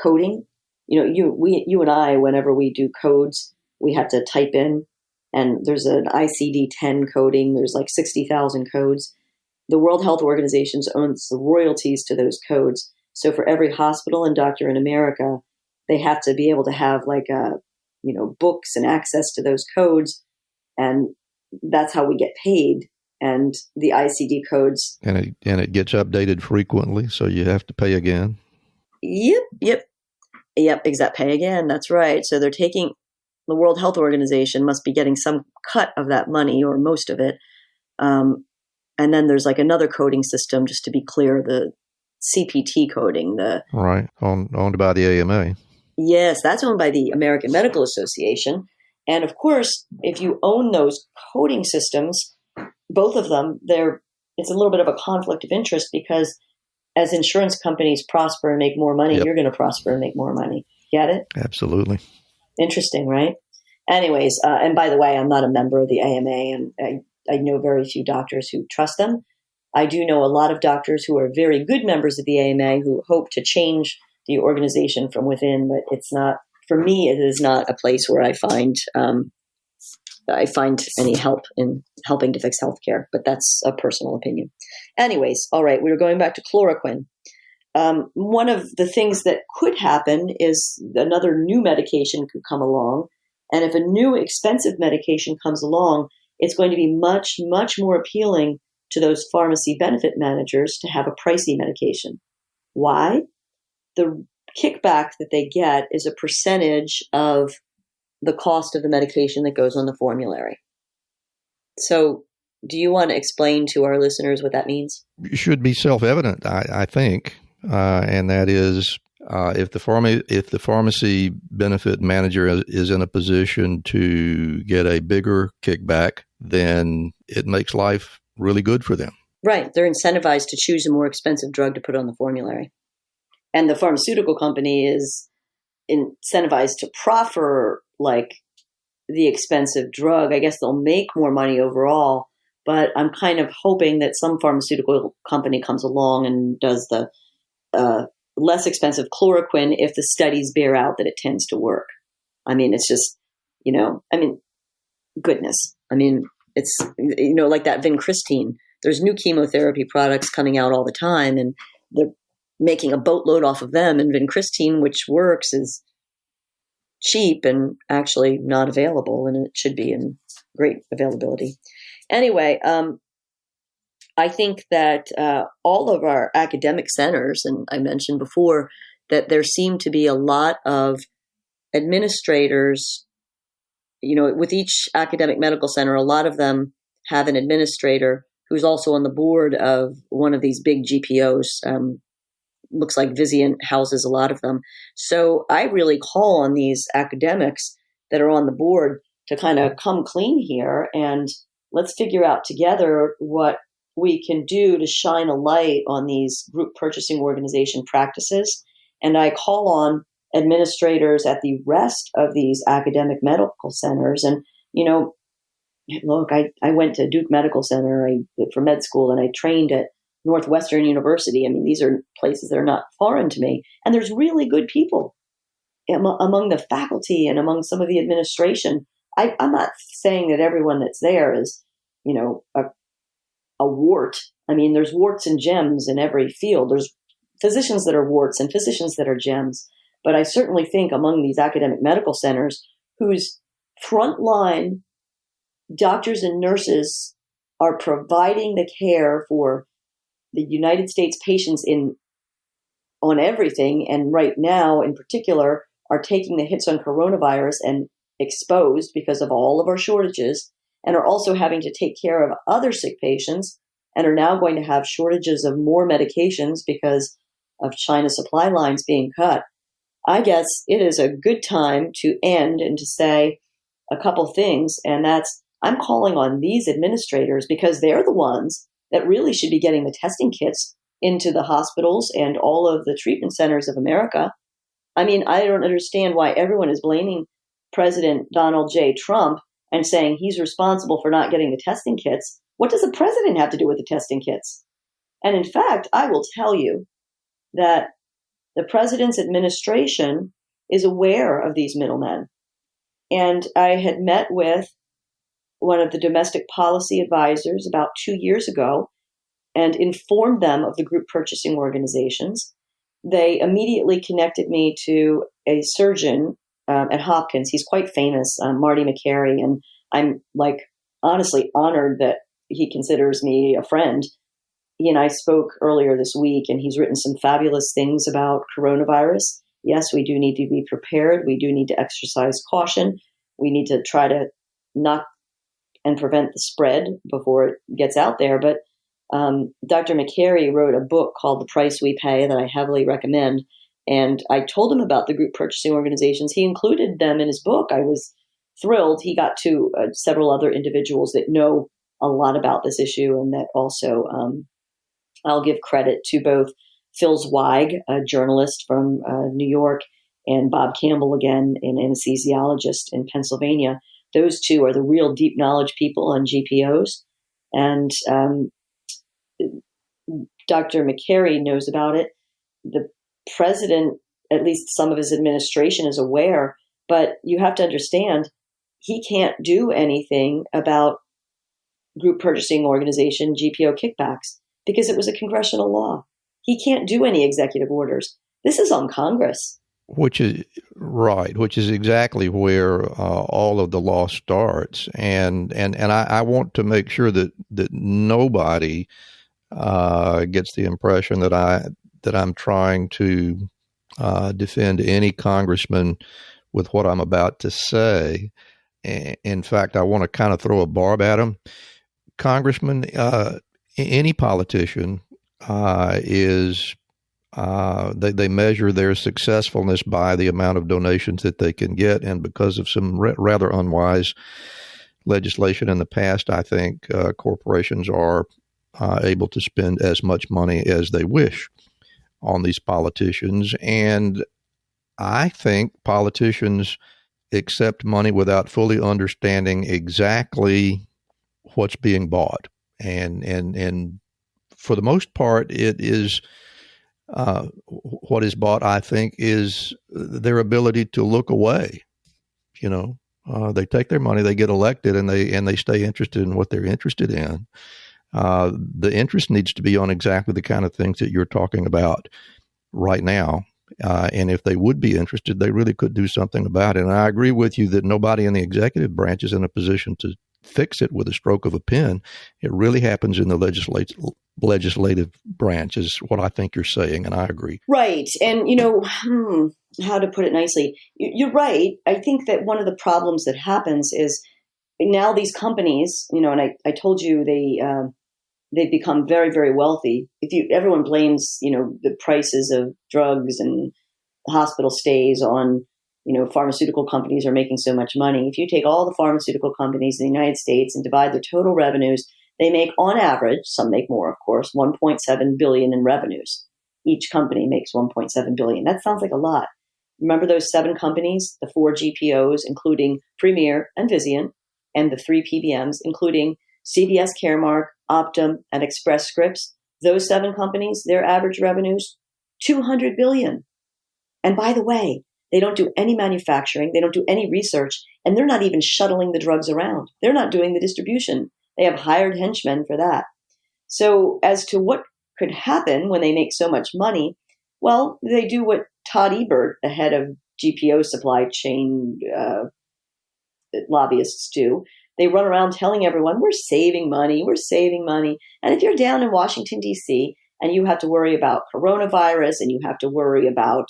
coding. You and I, whenever we do codes, we have to type in, and there's an ICD-10 coding. There's like 60,000 codes. The World Health Organization owns the royalties to those codes. So for every hospital and doctor in America, they have to be able to have books and access to those codes. And that's how we get paid. And the ICD codes. And it gets updated frequently, so you have to pay again. Yep, exact pay again. That's right. So they're taking, the World Health Organization must be getting some cut of that money, or most of it. And then there's like another coding system, just to be clear, the CPT coding. Right, owned by the AMA. Yes, that's owned by the American Medical Association. And of course, if you own those coding systems, both of them, it's a little bit of a conflict of interest, because as insurance companies prosper and make more money, You're going to prosper and make more money. Get it? Absolutely. Interesting, right? Anyways, and by the way, I'm not a member of the AMA, and I know very few doctors who trust them. I do know a lot of doctors who are very good members of the AMA who hope to change the organization from within, but it's not, for me, it is not a place where I find any help in helping to fix healthcare, but that's a personal opinion. Anyways, all right, we were going back to chloroquine. One of the things that could happen is another new medication could come along. And if a new expensive medication comes along, it's going to be much, much more appealing to those pharmacy benefit managers to have a pricey medication. Why? The kickback that they get is a percentage of the cost of the medication that goes on the formulary. So do you want to explain to our listeners what that means? It should be self-evident, I think, and that is if the pharmacy benefit manager is in a position to get a bigger kickback, then it makes life really good for them. Right. They're incentivized to choose a more expensive drug to put on the formulary. And the pharmaceutical company is incentivized to proffer like the expensive drug. I guess they'll make more money overall, but I'm kind of hoping that some pharmaceutical company comes along and does the less expensive chloroquine if the studies bear out that it tends to work. I mean, it's just, goodness. I mean, it's, like that vincristine. There's new chemotherapy products coming out all the time, and they're making a boatload off of them. And vincristine, which works, is cheap and actually not available, and it should be in great availability. Anyway, I think that all of our academic centers, and I mentioned before that there seem to be a lot of administrators, with each academic medical center, a lot of them have an administrator who's also on the board of one of these big GPOs, looks like Vizient houses a lot of them. So I really call on these academics that are on the board to kind of come clean here, and let's figure out together what we can do to shine a light on these group purchasing organization practices. And I call on administrators at the rest of these academic medical centers. And, look, I went to Duke Medical Center for med school, and I trained at Northwestern University. I mean, these are places that are not foreign to me. And there's really good people among the faculty and among some of the administration. I'm not saying that everyone that's there is, a wart. I mean, there's warts and gems in every field. There's physicians that are warts and physicians that are gems. But I certainly think among these academic medical centers, whose frontline doctors and nurses are providing the care for the United States patients on everything, and right now in particular are taking the hits on coronavirus and exposed because of all of our shortages, and are also having to take care of other sick patients, and are now going to have shortages of more medications because of China supply lines being cut. I guess it is a good time to end and to say a couple things, and that's I'm calling on these administrators because they're the ones that really should be getting the testing kits into the hospitals and all of the treatment centers of America. I mean, I don't understand why everyone is blaming President Donald J. Trump and saying he's responsible for not getting the testing kits. What does the president have to do with the testing kits? And in fact, I will tell you that the president's administration is aware of these middlemen. And I had met with one of the domestic policy advisors about 2 years ago and informed them of the group purchasing organizations. They immediately connected me to a surgeon at Hopkins. He's quite famous, Marty McCary, and I'm honestly honored that he considers me a friend. He and I spoke earlier this week, and he's written some fabulous things about coronavirus. Yes, we do need to be prepared. We do need to exercise caution. We need to try to knock and prevent the spread before it gets out there. But Dr. McCary wrote a book called The Price We Pay that I heavily recommend. And I told him about the group purchasing organizations. He included them in his book. I was thrilled. He got to several other individuals that know a lot about this issue, and that also I'll give credit to both Phil Zweig, a journalist from New York, and Bob Campbell, again, an anesthesiologist in Pennsylvania. Those two are the real deep knowledge people on GPOs. And Dr. McCary knows about it. The president, at least some of his administration, is aware, but you have to understand he can't do anything about group purchasing organization GPO kickbacks because it was a congressional law. He can't do any executive orders. This is on Congress. Which is right, which is exactly where all of the law starts. And I want to make sure that nobody gets the impression that I'm trying to defend any congressman with what I'm about to say. In fact, I want to kind of throw a barb at him. Congressman, any politician they measure their successfulness by the amount of donations that they can get. And because of some rather unwise legislation in the past, I think corporations are able to spend as much money as they wish on these politicians. And I think politicians accept money without fully understanding exactly what's being bought. And for the most part, it is what is bought, I think, is their ability to look away. They take their money, they get elected, and they stay interested in what they're interested in. The interest needs to be on exactly the kind of things that you're talking about right now. And if they would be interested, they really could do something about it. And I agree with you that nobody in the executive branch is in a position to fix it with a stroke of a pen. It really happens in the legislative branch is what I think you're saying, and I agree. Right. And, how to put it nicely, you're right. I think that one of the problems that happens is now these companies, and I told you they've become very, very wealthy. Everyone blames, the prices of drugs and hospital stays on, pharmaceutical companies are making so much money. If you take all the pharmaceutical companies in the United States and divide their total revenues, they make on average, some make more, of course, 1.7 billion in revenues. Each company makes 1.7 billion. That sounds like a lot. Remember those 7 companies, the 4 GPOs, including Premier and Vizient, and the 3 PBMs, including CVS Caremark, Optum, and Express Scripts. Those 7 companies, their average revenues, 200 billion. And by the way, they don't do any manufacturing, they don't do any research, and they're not even shuttling the drugs around. They're not doing the distribution. They have hired henchmen for that. So as to what could happen when they make so much money, well, they do what Todd Ebert, the head of GPO supply chain lobbyists do. They run around telling everyone, we're saving money. And if you're down in Washington, D.C., and you have to worry about coronavirus, and you have to worry about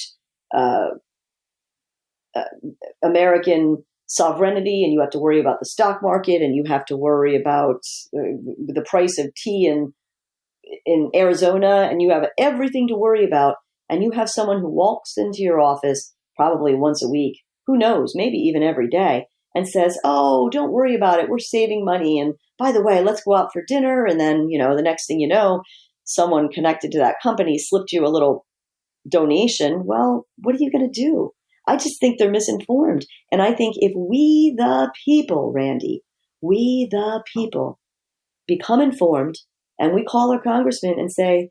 American sovereignty, and you have to worry about the stock market, and you have to worry about the price of tea in Arizona, and you have everything to worry about, and you have someone who walks into your office probably once a week, who knows, maybe even every day, and says, oh, don't worry about it, we're saving money, and by the way, let's go out for dinner, and then, the next thing you know, someone connected to that company slipped you a little donation. Well, what are you going to do? I just think they're misinformed. And I think if we the people, Randy, we the people become informed and we call our congressman and say,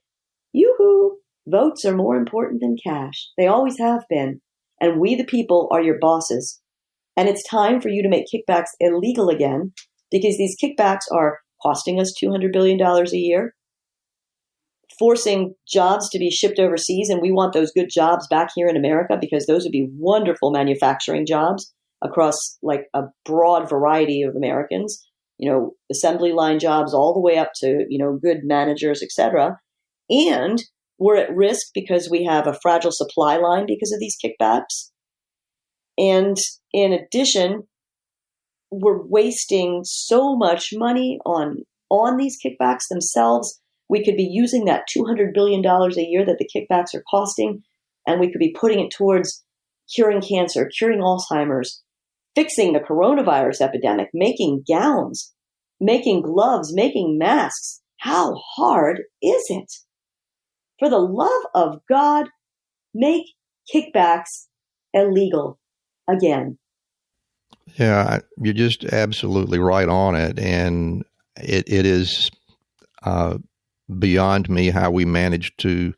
yoo-hoo, votes are more important than cash. They always have been. And we the people are your bosses. And it's time for you to make kickbacks illegal again, because these kickbacks are costing us $200 billion a year, forcing jobs to be shipped overseas, and we want those good jobs back here in America because those would be wonderful manufacturing jobs across like a broad variety of Americans, assembly line jobs all the way up to, good managers, etc. And we're at risk because we have a fragile supply line because of these kickbacks. And in addition, we're wasting so much money on these kickbacks themselves. We could be using that $200 billion a year that the kickbacks are costing, and we could be putting it towards curing cancer, curing Alzheimer's, fixing the coronavirus epidemic, making gowns, making gloves, making masks. How hard is it? For the love of God, make kickbacks illegal again. Yeah, you're just absolutely right on it. And it is beyond me how we manage to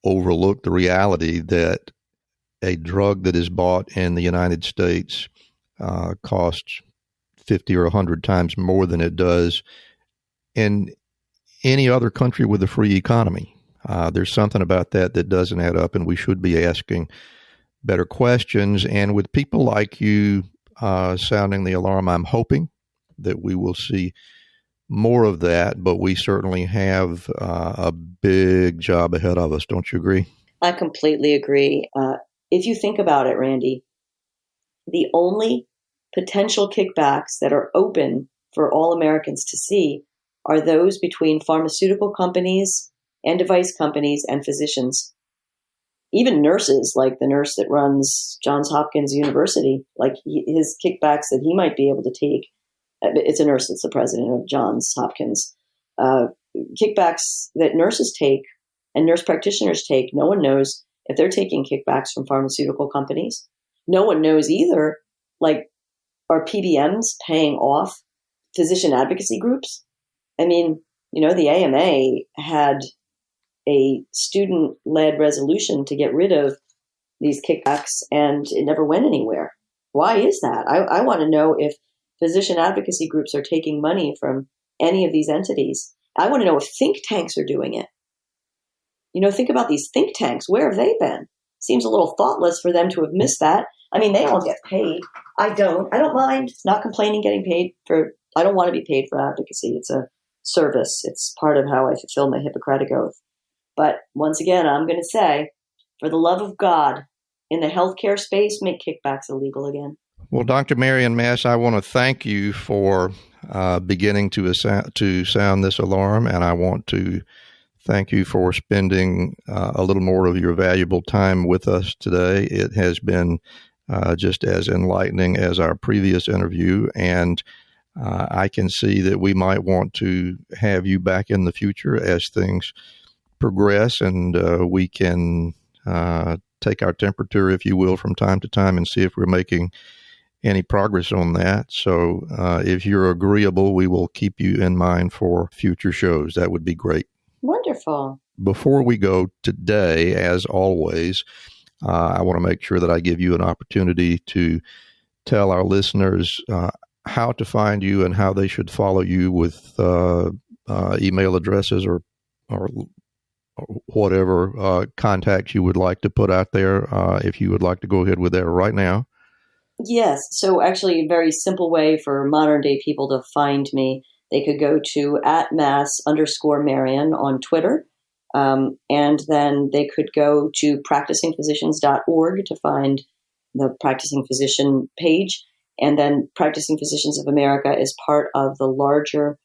overlook the reality that a drug that is bought in the United States costs 50 or 100 times more than it does in any other country with a free economy. There's something about that doesn't add up, and we should be asking better questions. And with people like you sounding the alarm, I'm hoping that we will see more of that, but we certainly have a big job ahead of us. Don't you agree? I completely agree. If you think about it, Randy, the only potential kickbacks that are open for all Americans to see are those between pharmaceutical companies and device companies and physicians. Even nurses, like the nurse that runs Johns Hopkins University, like his kickbacks that he might be able to take. It's a nurse that's the president of Johns Hopkins. Kickbacks that nurses take and nurse practitioners take, no one knows if they're taking kickbacks from pharmaceutical companies. No one knows either, like, are PBMs paying off physician advocacy groups? I mean, the AMA had a student-led resolution to get rid of these kickbacks, and it never went anywhere. Why is that? I want to know if physician advocacy groups are taking money from any of these entities. I want to know if think tanks are doing it. Think about these think tanks. Where have they been? Seems a little thoughtless for them to have missed that. I mean, they all get paid. I don't mind not complaining getting paid I don't want to be paid for advocacy. It's a service. It's part of how I fulfill my Hippocratic oath. But once again, I'm going to say, for the love of God, in the healthcare space, make kickbacks illegal again. Well, Dr. Marion Mass, I want to thank you for beginning to sound this alarm, and I want to thank you for spending a little more of your valuable time with us today. It has been just as enlightening as our previous interview, and I can see that we might want to have you back in the future as things progress, and we can take our temperature, if you will, from time to time and see if we're making any progress on that. So if you're agreeable, we will keep you in mind for future shows. That would be great. Wonderful. Before we go today, as always, I want to make sure that I give you an opportunity to tell our listeners how to find you and how they should follow you with email addresses or whatever contacts you would like to put out there, if you would like to go ahead with that right now. Yes. So actually a very simple way for modern day people to find me. They could go to @mass_Marion on Twitter. And then they could go to practicingphysicians.org to find the Practicing Physician page. And then Practicing Physicians of America is part of the larger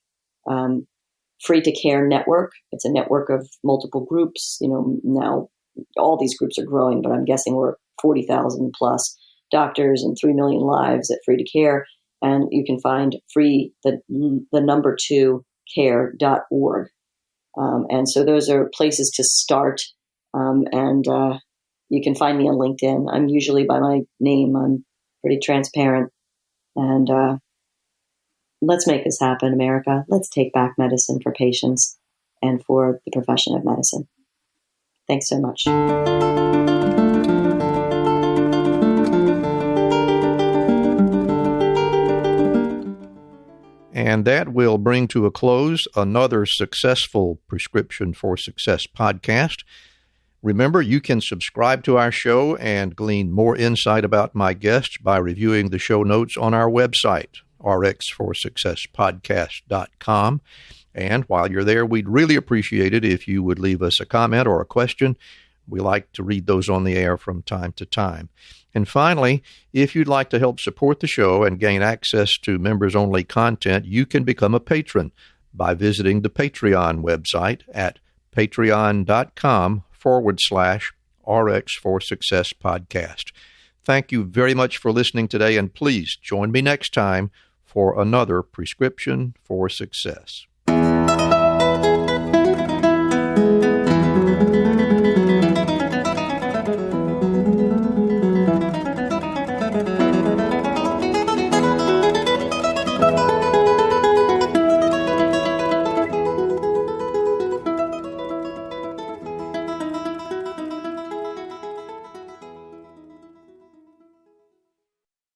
Free to Care network. It's a network of multiple groups. Now all these groups are growing, but I'm guessing we're 40,000 plus doctors and 3 million lives at Free to Care. And you can find the number 2 care.org. And so those are places to start. And you can find me on LinkedIn. I'm usually by my name. I'm pretty transparent. And let's make this happen, America. Let's take back medicine for patients and for the profession of medicine. Thanks so much. And that will bring to a close another successful Prescription for Success podcast. Remember, you can subscribe to our show and glean more insight about my guests by reviewing the show notes on our website, rxforsuccesspodcast.com. And while you're there, we'd really appreciate it if you would leave us a comment or a question. We like to read those on the air from time to time. And finally, if you'd like to help support the show and gain access to members-only content, you can become a patron by visiting the Patreon website at patreon.com/RX for Success podcast. Thank you very much for listening today, and please join me next time for another Prescription for Success.